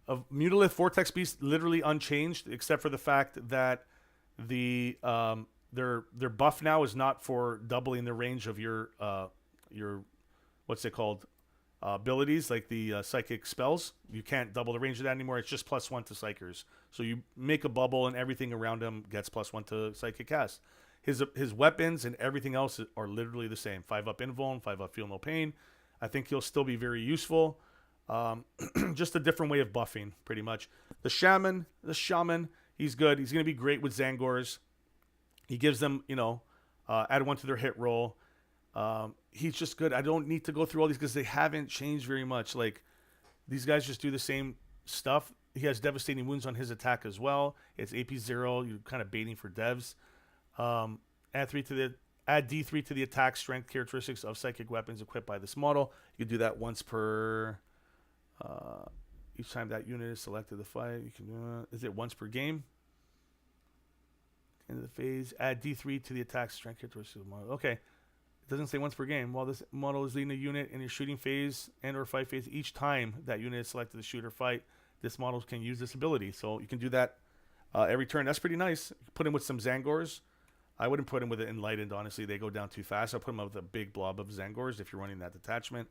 Mutalith Vortex Beast literally unchanged, except for the fact that their buff now is not for doubling the range of your what's it called, abilities, like the psychic spells. You can't double the range of that anymore. It's just +1 to psychers. So you make a bubble and everything around him gets +1 to psychic cast. His weapons and everything else are literally the same. 5-up invuln, 5-up feel no pain. I think he'll still be very useful. Just a different way of buffing, pretty much. The shaman, he's good. He's going to be great with Zangors. He gives them, add 1 to their hit roll. He's just good. I don't need to go through all these because they haven't changed very much. Like, these guys just do the same stuff. He has devastating wounds on his attack as well. It's AP 0. You're kind of baiting for devs. Add D3 to the attack strength characteristics of psychic weapons equipped by this model. You can do that once per. Each time that unit is selected to fight, you can. Is it once per game? End of the phase. Add D3 to the attack strength characteristics of the model. Okay. It doesn't say once per game. While this model is leading a unit in your shooting phase and or fight phase, each time that unit is selected to shoot or fight, this model can use this ability. So you can do that every turn. That's pretty nice. You put him with some Zangors. I wouldn't put him with it Enlightened, honestly. They go down too fast. I'll put him with a big blob of Zangors if you're running that detachment.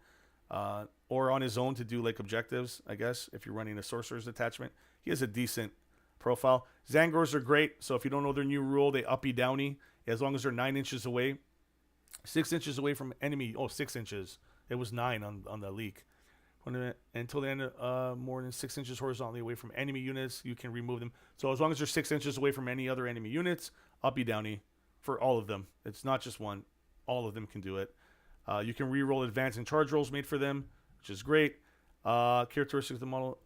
Or on his own to do like objectives, I guess, if you're running a Sorcerer's Detachment. He has a decent profile. Zangors are great. So if you don't know their new rule, they uppy downy. As long as they're 9 inches away. 6 inches away from enemy. 6 inches. It was 9 on the leak. Until they end more than 6 inches horizontally away from enemy units, you can remove them. So as long as they're 6 inches away from any other enemy units, uppy downy for all of them. It's not just one. All of them can do it. You can re-roll advance and charge rolls made for them, which is great. Characteristics of the model.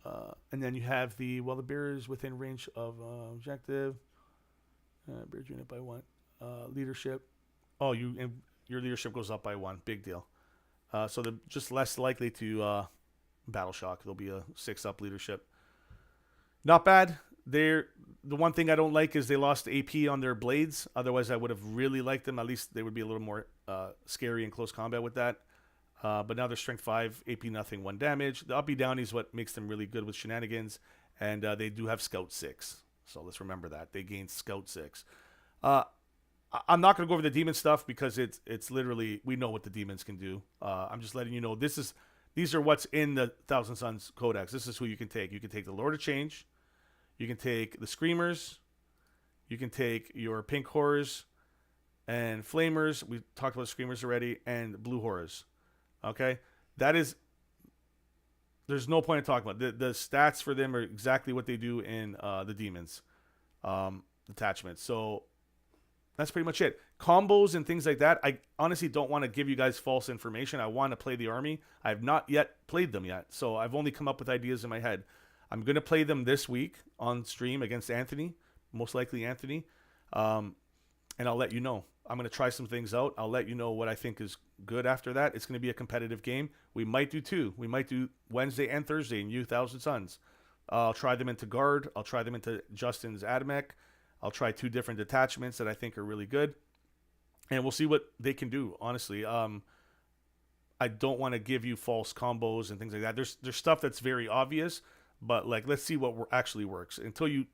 And then you have the bearer is within range of objective. Bear unit by 1. Leadership. Your leadership goes up by 1. Big deal. So they're just less likely to battle shock. There'll be a 6-up leadership. Not bad. The one thing I don't like is they lost AP on their blades. Otherwise, I would have really liked them. At least they would be a little more scary in close combat with that. But now they're strength 5, AP nothing, 1 damage. The uppy downy is what makes them really good with shenanigans. And they do have Scout 6. So let's remember that. They gained Scout 6. I'm not going to go over the demon stuff because it's literally, we know what the demons can do. I'm just letting you know these are what's in the Thousand Suns Codex. This is who you can take. You can take the Lord of Change. You can take the Screamers. You can take your Pink Horrors and Flamers. We talked about Screamers already, and Blue Horrors. Okay? There's no point in talking about it. The stats for them are exactly what they do in the Demons Detachments. So that's pretty much it. Combos and things like that, I honestly don't want to give you guys false information. I want to play the army. I have not yet played them yet, so I've only come up with ideas in my head. I'm going to play them this week on stream against Anthony, most likely Anthony, and I'll let you know. I'm going to try some things out. I'll let you know what I think is good after that. It's going to be a competitive game. We might do 2. We might do Wednesday and Thursday in Thousand Suns. I'll try them into Guard. I'll try them into Justin's Adamek. I'll try 2 different detachments that I think are really good. And we'll see what they can do, honestly. I don't want to give you false combos and things like that. There's stuff that's very obvious, but like let's see what actually works. Until you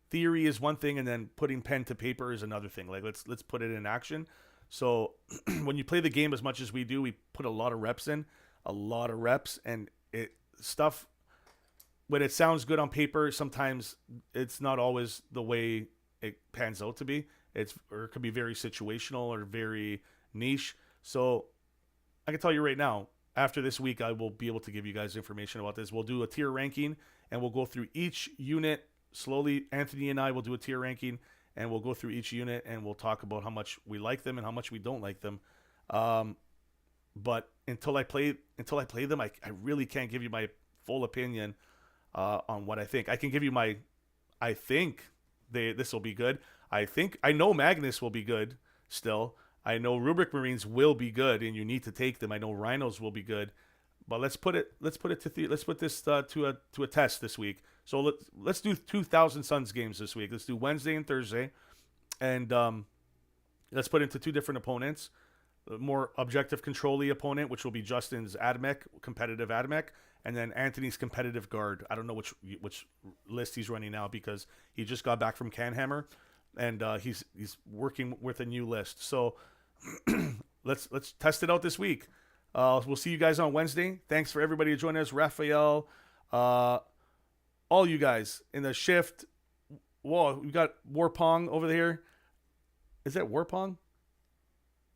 theory is one thing, and then putting pen to paper is another thing. Like let's put it in action. So when you play the game as much as we do, we put a lot of reps in, and it stuff. When it sounds good on paper, sometimes it's not always the way it pans out to be. Or it could be very situational or very niche. So I can tell you right now, after this week, I will be able to give you guys information about this. We'll do a tier ranking, and we'll go through each unit slowly. Anthony and I will do a tier ranking, and we'll go through each unit, and we'll talk about how much we like them and how much we don't like them. But until I play them, I really can't give you my full opinion on what I think. I can give you I think this will be good. I know Magnus will be good still. I know Rubric Marines will be good, and you need to take them. I know Rhinos will be good, but let's put this to a test this week. So let's do 2,000 Suns games this week. Let's do Wednesday and Thursday, and let's put into two different opponents. A more objective control-y opponent, which will be Justin's Admech, competitive Admech, and then Anthony's competitive guard. I don't know which list he's running now because he just got back from Canhammer, and he's working with a new list. So let's test it out this week. We'll see you guys on Wednesday. Thanks for everybody who joined us. Raphael, all you guys in the shift. Whoa, we got Warpong over there. Is that Warpong?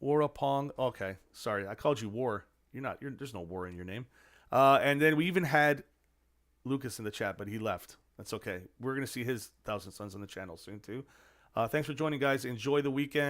Warapong. Okay, sorry, I called you War. There's no War in your name. And then we even had Lucas in the chat, but he left. That's okay. We're gonna see his 1,000 Suns on the channel soon too. Thanks for joining, guys. Enjoy the weekend.